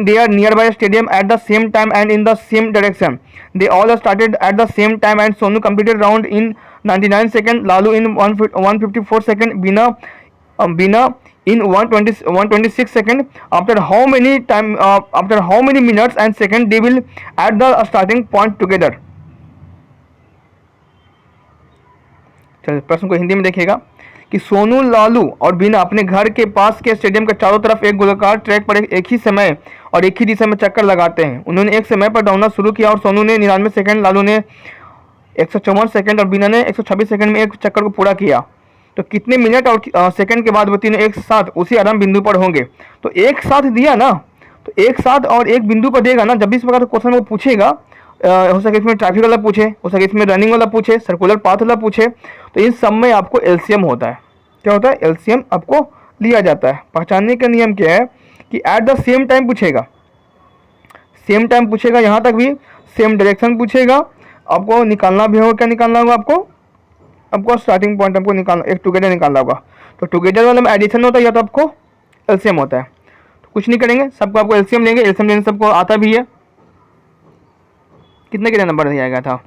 their nearby stadium at the same time and in the same direction. They all started at the same time and Sonu completed round in 99 seconds, Lalu in 154 seconds, Bina in 126 seconds. After how many minutes and seconds they will at the starting point together? चलिए, प्रश्न को हिंदी में देखिएगा कि सोनू, लालू और बीना अपने घर के पास के स्टेडियम के चारों तरफ एक गोलाकार ट्रैक पर एक ही समय और एक ही दिशा में चक्कर लगाते हैं। उन्होंने एक समय पर दौड़ना शुरू किया और सोनू ने 99 सेकंड, लालू ने 154 सेकंड और बीना ने 126 सेकंड में एक चक्कर को पूरा किया। तो कितने मिनट और सेकंड के बाद वो तीनों एक साथ उसी आरंभ बिंदु पर होंगे? तो एक साथ दिया ना, तो एक साथ और एक बिंदु पर देगा ना। जब भी इस प्रकार का क्वेश्चन वो पूछेगा, हो सके इसमें ट्रैफिक वाला पूछे, हो सके इसमें रनिंग वाला पूछे, सर्कुलर पाथ वाला पूछे, तो इन सब में आपको एलसीएम होता है। क्या होता है? एलसीएम आपको लिया जाता है। पहचानने का नियम क्या है कि एट द सेम टाइम पूछेगा, सेम टाइम पूछेगा, यहाँ तक भी सेम डायरेक्शन पूछेगा। आपको निकालना भी होगा, क्या निकालना होगा आपको स्टार्टिंग पॉइंट आपको निकालना, एक टुगेदर निकालना होगा। तो टुगेदर वाले में एडिशन होता है या तो आपको एलसीएम होता है। तो कुछ नहीं करेंगे, सबको आपको एलसीएम लेंगे। एलसीएम लेने सबको आता भी है। कितने कितने नंबर दिया गया था?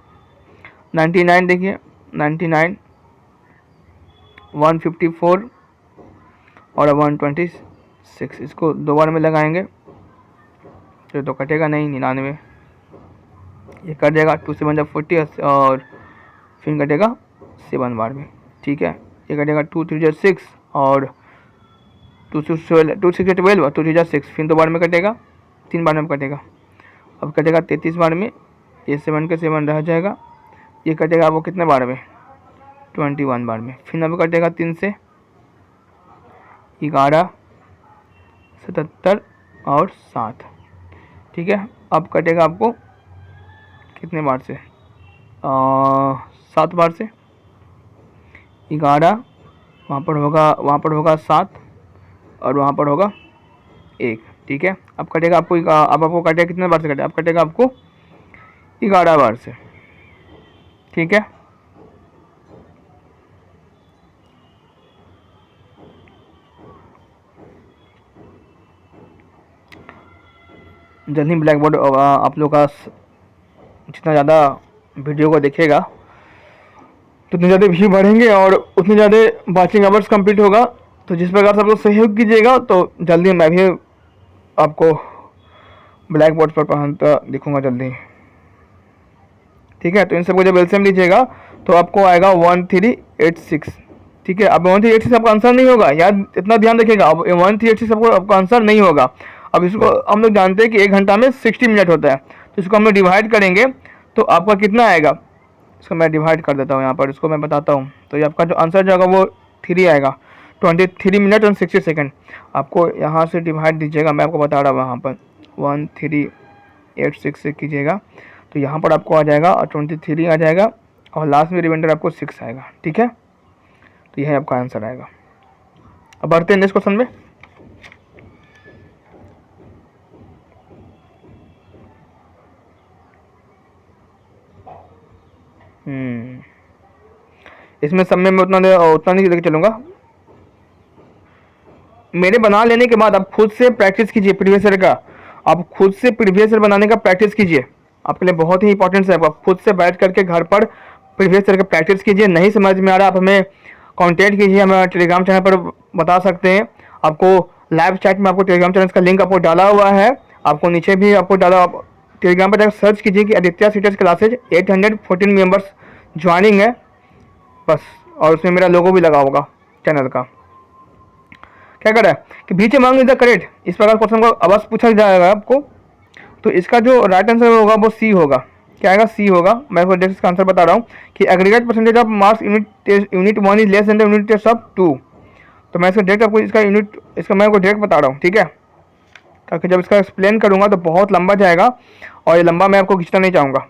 99, देखिए 99, 154 और 126। इसको 2 बार में लगाएंगे तो कटेगा नहीं, 99 ये कट जाएगा। 2 7 जब 40 और फिर कटेगा 7 बार में, ठीक है। ये कटेगा 2 3 6 और 2 6 12 और 2 3 6, फिर 2 बार में कटेगा, 3 बार में कटेगा। अब कटेगा 33 बार में, ये 7 के 7 रह जाएगा। ये कटेगा वो कितने बार में? 21 बार में। फिर अब कटेगा 3 से 11, 77 और 7, ठीक है। अब कटेगा आपको कितने बार से? 7 बार से। 11 वहाँ पर होगा 7 और वहाँ पर होगा 1, ठीक है। अब कटेगा आपको, अब आपको कटेगा कितने बार से कटेगा? अब कटेगा आपको 11 बार से, ठीक है। जल्दी ब्लैक बोर्ड आप लोग का जितना ज़्यादा वीडियो को देखेगा तो उतने ज़्यादा व्यू बढ़ेंगे और उतने ज़्यादा वाचिंग आवर्स कंप्लीट होगा। तो जिस प्रकार से आप लोग सहयोग कीजिएगा तो जल्दी मैं भी आपको ब्लैक बोर्ड पर पढ़ाता दिखूँगा जल्दी, ठीक है। तो इन सबको जब एलसीएम लीजिएगा तो आपको आएगा 1386, ठीक है। अब 1 3 8 6 आपका आंसर नहीं होगा, याद इतना ध्यान रखिएगा। अब 1 3 8 6 आपका आंसर नहीं होगा। अब इसको हम लोग जानते हैं कि 1 घंटा में 60 मिनट होता है, तो इसको हम लोग डिवाइड करेंगे तो आपका कितना आएगा। इसको मैं डिवाइड कर देता हूँ यहाँ पर, इसको मैं बताता हूँ। तो ये आपका जो आंसर जो होगा वो 3 आएगा, 23 मिनट और 60 सेकेंड। आपको यहाँ से डिवाइड दीजिएगा, मैं आपको बता रहा हूँ यहाँ पर 1386 से कीजिएगा तो यहाँ पर आपको आ जाएगा और 23 आ जाएगा और लास्ट में रिमाइंडर आपको 6 आएगा। ठीक है, तो यह आपका आंसर आएगा। अब बढ़ते हैं नेक्स्ट क्वेश्चन में। इसमें समय में उतना नहीं लेके चलूँगा। मेरे बना लेने के बाद आप खुद से प्रैक्टिस कीजिए प्रीवियस ईयर का। आप खुद से प्रीवियस ईयर बनाने का प्रैक्टिस कीजिए, आपके लिए बहुत ही इंपॉर्टेंट है। आप खुद से बैठ करके घर पर प्रीवियस ईयर का प्रैक्टिस कीजिए। नहीं समझ में आ रहा आप हमें कांटेक्ट कीजिए, हमें टेलीग्राम चैनल पर बता सकते हैं। आपको लाइव चैट में आपको टेलीग्राम चैनल का लिंक आपको डाला हुआ है, आपको नीचे भी आपको डाला। टेलीग्राम पर जाकर सर्च कीजिए कि आदित्य सीटेस क्लासेज 814 मेंबर्स ज्वाइनिंग है बस, और उसमें मेरा लोगो भी लगा होगा चैनल का। क्या कर रहा है कि बीच मांग इज द करेक्ट, इस प्रकार क्वेश्चन को अवश्य पूछा जाएगा आपको। तो इसका जो राइट आंसर होगा वो सी होगा। क्या आएगा? सी होगा। मैं आपको डायरेक्ट इसका आंसर बता रहा हूँ कि aggregate percentage of marks unit 1 is less than the unit test of 2। तो मैं इसका डायरेक्ट आपको इसका मैं आपको डायरेक्ट बता रहा हूँ, ठीक है, ताकि जब इसका एक्सप्लेन करूँगा तो बहुत लंबा जाएगा और ये लंबा मैं आपको खींचना नहीं चाहूँगा।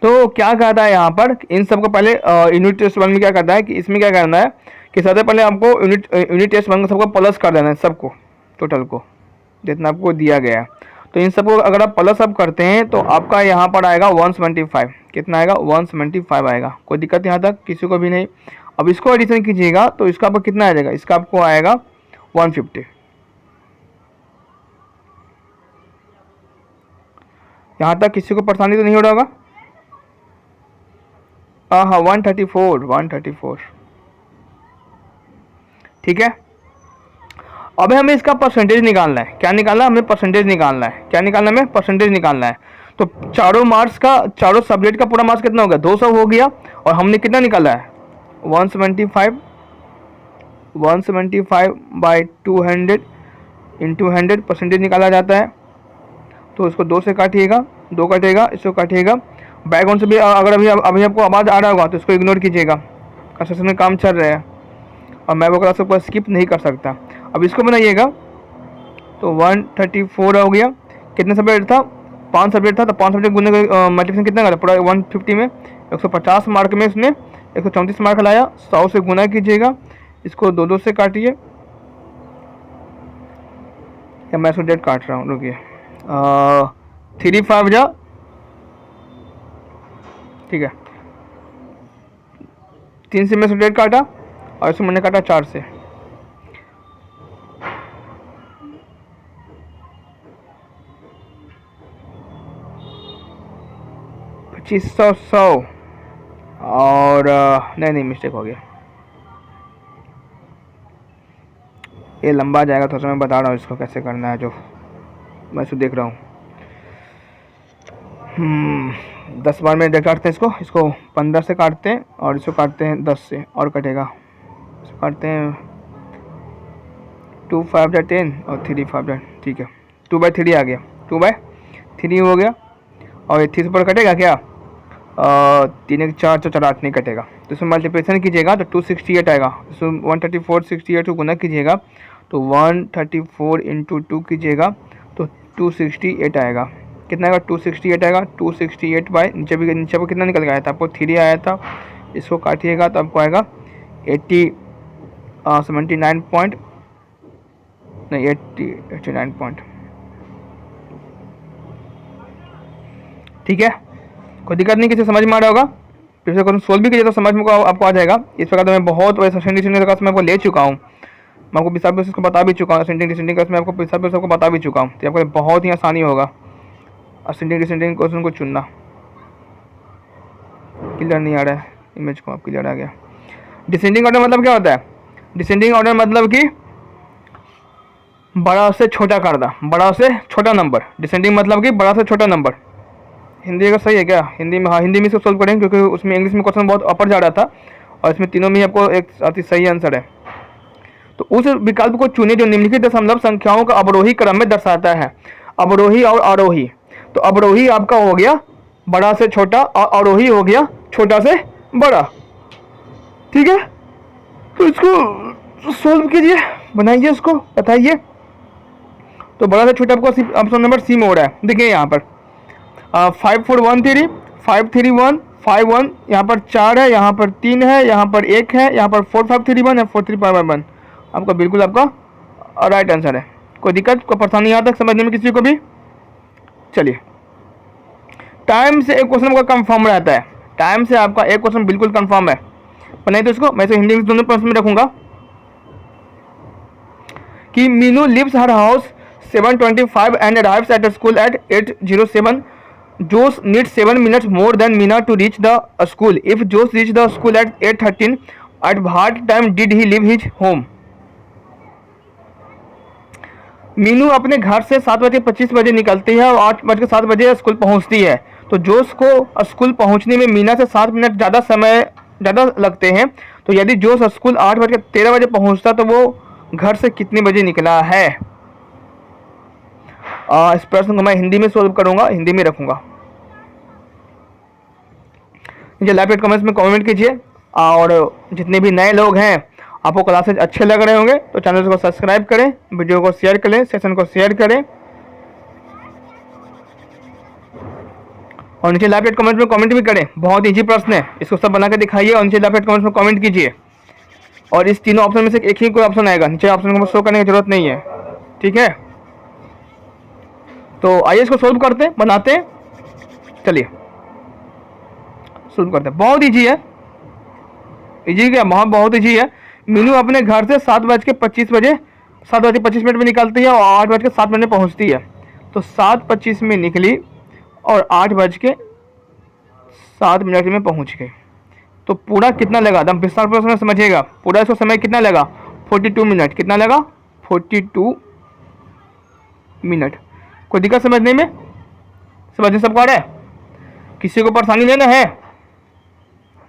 तो क्या कहता है यहाँ पर, इन सबको पहले यूनिट टेस्ट 1 में क्या करता है कि इसमें क्या करना है कि सबसे पहले आपको यूनिट टेस्ट 1 को सबको प्लस कर देना है, सबको टोटल को जितना आपको दिया गया है। तो इन सबको अगर आप प्लस अप करते हैं तो आपका यहाँ पर आएगा 175। कितना आएगा? 175 आएगा। कोई दिक्कत यहाँ तक किसी को भी नहीं। अब इसको एडिशन कीजिएगा तो इसका आपको कितना आ जाएगा? इसका आपको आएगा 150। यहाँ तक किसी को परेशानी तो नहीं हो रहा होगा? हाँ 134। ठीक है, अब हमें इसका परसेंटेज निकालना है। क्या निकालना है? हमें परसेंटेज निकालना है। क्या निकालना है? हमें परसेंटेज निकालना है। तो चारों मार्क्स का, चारों सब्जेक्ट का पूरा मार्क्स कितना हो गया? 200 हो गया। और हमने कितना निकाला है? 175 बाई 200 इंटू 100 परसेंटेज निकाला जाता है। तो इसको 2 से काटिएगा, 2 कटेगा, इसको काटिएगा। बैकग्राउंड से भी अगर अभी आपको आवाज़ आ रहा होगा तो इसको इग्नोर कीजिएगा, कंस्ट्रक्शन में काम चल रहा है और मैं वो क्लास को स्किप नहीं कर सकता। अब इसको बनाइएगा तो 134 हो गया। कितने सब्जेक्ट था? 5 सब्जेक्ट था, तो 5 सब्जेक्ट गुने मल्टीप्लिकेशन कितना करा? पूरा 150 में 150 मार्क में इसने 134 मार्क लाया। 100 से गुना कीजिएगा, इसको 2 से काटिए, या मैं इसको डेट काट रहा हूँ, रुकिए। 3 5 जा, ठीक है, 3 से मैं इसको डेट काटा और इसको मैंने काटा 4 से। 2500 100 और नहीं मिस्टेक हो गया, ये लंबा जाएगा। थोड़ा सा मैं बता रहा हूँ इसको कैसे करना है, जो मैं इसको देख रहा हूँ। 10 बार में काटते हैं इसको 15 से काटते हैं और इसको काटते हैं 10 से और कटेगा। इसको काटते हैं 2 5 जा 10 और 3 5 जा, ठीक है, 2/3 आ गया, 2/3 हो गया। और ये 3 पर कटेगा क्या? 3 1 4 4 8 नहीं कटेगा। तो इसमें मल्टीप्लिकेशन कीजिएगा तो 268 आएगा। इसमें 134 68 को गुना कीजिएगा तो 134 इंटू 2 कीजिएगा तो 268 आएगा। कितना आएगा? 268 आएगा। 268 बाई नीचे पर कितना निकल गया था? आपको 3 आया था। इसको काटिएगा तो आपको आएगा 79 पॉइंट, नहीं 89 पॉइंट, ठीक है। कोई दिक्कत नहीं, किसी समझ में आ रहा होगा। फिर से क्वेश्चन सोल्व भी कीजिए तो समझ में आपको आ जाएगा। इस प्रकार तो मैं बहुत वैसे सेंडिंग का मैं आपको ले चुका हूँ, मैं आपको पिछला उसको बता भी चुका हूँ। सेंडिंग का मैं आपको पिछला सबको बता भी चुका हूँ, तो आपको बहुत ही आसानी होगा असेंडिंग डिसेंडिंग क्वेश्चन को चुनना। क्लियर नहीं आ रहा है इमेज को? आप क्लियर आ गया। डिसेंडिंग ऑर्डर मतलब क्या होता है? डिसेंडिंग ऑर्डर मतलब कि बड़ा से छोटा करना, बड़ा से छोटा नंबर। डिसेंडिंग मतलब कि बड़ा से छोटा नंबर। हिंदी का सही है क्या? हिंदी में, हाँ हिंदी में इसको सोल्व करेंगे क्योंकि उसमें इंग्लिश में क्वेश्चन बहुत अपर जा रहा था, और इसमें तीनों में आपको एक साथ ही सही आंसर है। तो उस विकल्प को चुने जो निम्नलिखित दशमलव संख्याओं का अवरोही क्रम में दर्शाता है। अवरोही और आरोही, तो अवरोही आपका हो गया बड़ा से छोटा और आरोही हो गया छोटा से बड़ा। ठीक है, तो इसको सोल्व कीजिए, बनाइए, उसको बताइए। तो बड़ा से छोटा आपको ऑप्शन नंबर सी में हो रहा है। देखिए यहाँ पर 5 4 1 3 5 3 1 5 1, यहाँ पर 4 है, यहाँ पर 3 है, यहाँ पर 1 है, यहाँ पर 4 5 3 1 है, 4 3 5 1 आपका बिल्कुल आपका राइट आंसर है। कोई दिक्कत, कोई परेशानी यहाँ तक समझने में किसी को भी? चलिए, टाइम से एक क्वेश्चन आपका कंफर्म रहता है, टाइम से आपका एक क्वेश्चन बिल्कुल कंफर्म है। बनाइए तो इसको मैं इसे हिंदी में दोनों प्रश्न में रखूंगा कि Meenu leaves her house 7:25 and arrives at school at 8:07. Josh needs 7 minutes more than Meena to reach the school. If Josh reached the school at 8:13, at what time did he leave his home? Meenu अपने घर से 7:25 निकलती है और 8:07 school पहुंचती है। तो जोश को स्कूल पहुंचने में मीना से 7 मिनट ज़्यादा लगते हैं। तो यदि जोश स्कूल 8:13 पहुंचता तो वो घर से कितने बजे निकला है? इस प्रश्न को मैं हिंदी में सोल्व करूंगा, हिंदी में रखूंगा। नीचे लाइव चैट कमेंट्स में कमेंट कीजिए। और जितने भी नए लोग हैं, आपको क्लासेज अच्छे लग रहे होंगे तो चैनल को सब्सक्राइब करें, वीडियो को शेयर करें, सेशन को शेयर करें और नीचे लाइव चैट कमेंट में कमेंट भी करें। बहुत इजी प्रश्न है, इसको सब बना के दिखाइए और नीचे लाइव चैट कमेंट में कमेंट कीजिए। और इस तीनों ऑप्शन में से एक ही कोई ऑप्शन आएगा, नीचे ऑप्शन को शो करने की जरूरत नहीं है। ठीक है, तो आइए इसको सोल्व करते हैं, बनाते हैं। चलिए सोल्व करते हैं, बहुत इजी है। इजी क्या, बहुत इजी है। मीनू अपने घर से 7:25 में निकलती है और 8:07 में पहुंचती है। तो 7:25 में निकली और 8:07 में पहुंच गई। तो पूरा कितना लगा, एकदम विस्तार पूर्वक समझिएगा। पूरा इसको समय कितना लगा? 42 मिनट। कितना लगा? 42 मिनट। कोई दिक्कत समझने में? समझने सबको आ रहा है? किसी को परेशानी लेना है?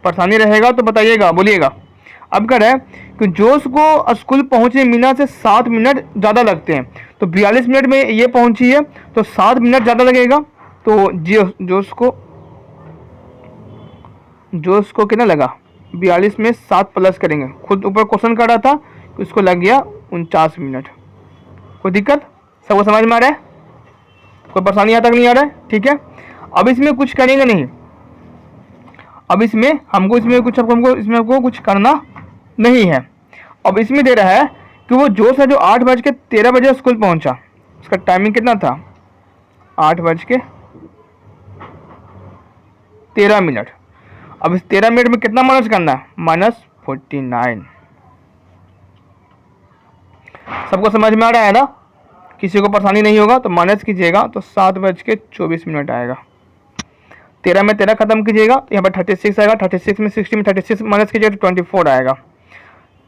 परेशानी रहेगा तो बताइएगा, बोलिएगा। अब क्या है कि जोश को स्कूल पहुंचने मीना से 7 मिनट ज़्यादा लगते हैं। तो 42 मिनट में ये पहुंची है तो 7 मिनट ज़्यादा लगेगा। तो जोश को कितना लगा? 42 में 7 प्लस करेंगे, खुद ऊपर क्वेश्चन कर रहा था तो इसको लग गया 49 मिनट। कोई दिक्कत? सबको समझ में आ रहा है? कोई परेशानी यहाँ तक नहीं आ रहा है? ठीक है, अब इसमें कुछ करेंगे नहीं। अब इसमें हमको कुछ करना नहीं है। अब इसमें दे रहा है कि वो जोश है जो 8:13 स्कूल पहुंचा, उसका टाइमिंग कितना था? 8:13। अब इस 13 मिनट में कितना माइनस करना है? -49। सबको समझ में आ रहा है ना? किसी को परेशानी नहीं होगा तो माइनस कीजिएगा तो 7:24 आएगा। 13 में 13 खत्म कीजिएगा तो यहाँ पर 36 आएगा। 36 में 60 में 36 माइनस कीजिएगा तो 24 आएगा।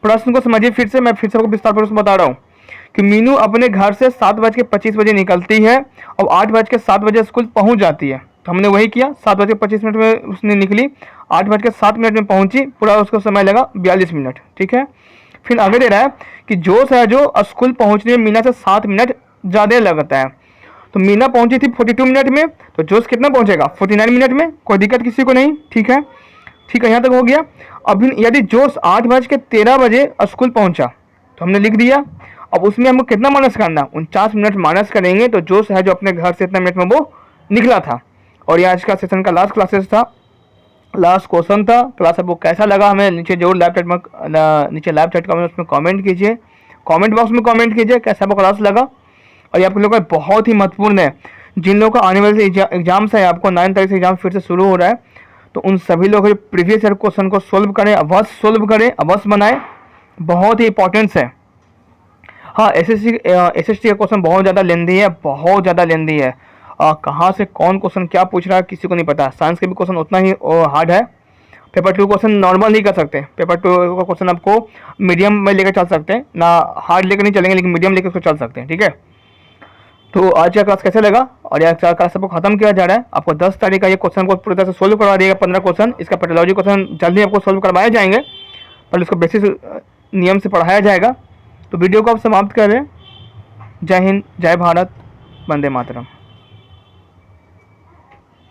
प्रश्न को समझिए फिर से, मैं फिर से आपको विस्तार पूर्वक बता रहा हूँ कि मीनू अपने घर से 7:25 निकलती है और 8:07 स्कूल पहुँच जाती है। तो हमने वही किया, 7:25 में उसने निकली, 8:07 में पहुंची, पूरा उसको समय लगा 42 मिनट। ठीक है, फिर आगे दे रहा है कि जोश है जो स्कूल पहुंचने में मीना से 7 मिनट ज़्यादा लगता है। तो मीना पहुंची थी 42 मिनट में, तो जोश कितना पहुंचेगा? 49 मिनट में। कोई दिक्कत किसी को नहीं? ठीक है, यहाँ तक हो गया। अब यदि जोश 8:13 स्कूल पहुंचा तो हमने लिख दिया। अब उसमें हमको कितना माइनस करना? 49 मिनट माइनस करेंगे तो जोश है जो अपने घर से इतना मिनट में वो निकला था। और ये आज का सेशन का लास्ट क्लासेस था, लास्ट क्वेश्चन था। क्लास आपको कैसा लगा हमें नीचे जरूर लाइव चैट का उसमें कमेंट कीजिए, कमेंट बॉक्स में कमेंट कीजिए कैसा आपको क्लास लगा। और ये आप लोगों का बहुत ही महत्वपूर्ण है, जिन लोगों का आने वाले एग्जाम्स है, आपको 9 तारीख से एग्जाम फिर से शुरू हो रहा है, तो उन सभी लोगों के प्रीवियस ईयर क्वेश्चन को सोल्व करें, अवश्य सोल्व करें, अवश्य बनाएं, बहुत ही इंपॉर्टेंस है। हाँ, एसएसटी का क्वेश्चन बहुत ज़्यादा लेंदी है, बहुत ज़्यादा लेंदी है। कहाँ से कौन क्वेश्चन क्या पूछ रहा है किसी को नहीं पता। साइंस के भी क्वेश्चन उतना ही हार्ड है। पेपर 2 क्वेश्चन नॉर्मल नहीं कर सकते, पेपर 2 का क्वेश्चन आपको मीडियम में लेकर चल सकते हैं, ना हार्ड लेकर नहीं चलेंगे लेकिन मीडियम लेकर उसको चल सकते हैं। ठीक है, तो आज का क्लास कैसे लगा और यह क्लास आपको खत्म किया जा रहा है। आपको 10 तारीख का ये क्वेश्चन को पूरी तरह से सोल्व करवा दिएगा। 15 क्वेश्चन, इसका पेट्रोलॉजी क्वेश्चन जल्दी आपको सोल्व करवाए जाएंगे, पर इसको बेसिस नियम से पढ़ाया जाएगा। तो वीडियो को आप समाप्त करें। जय हिंद, जय भारत, वंदे मातरम।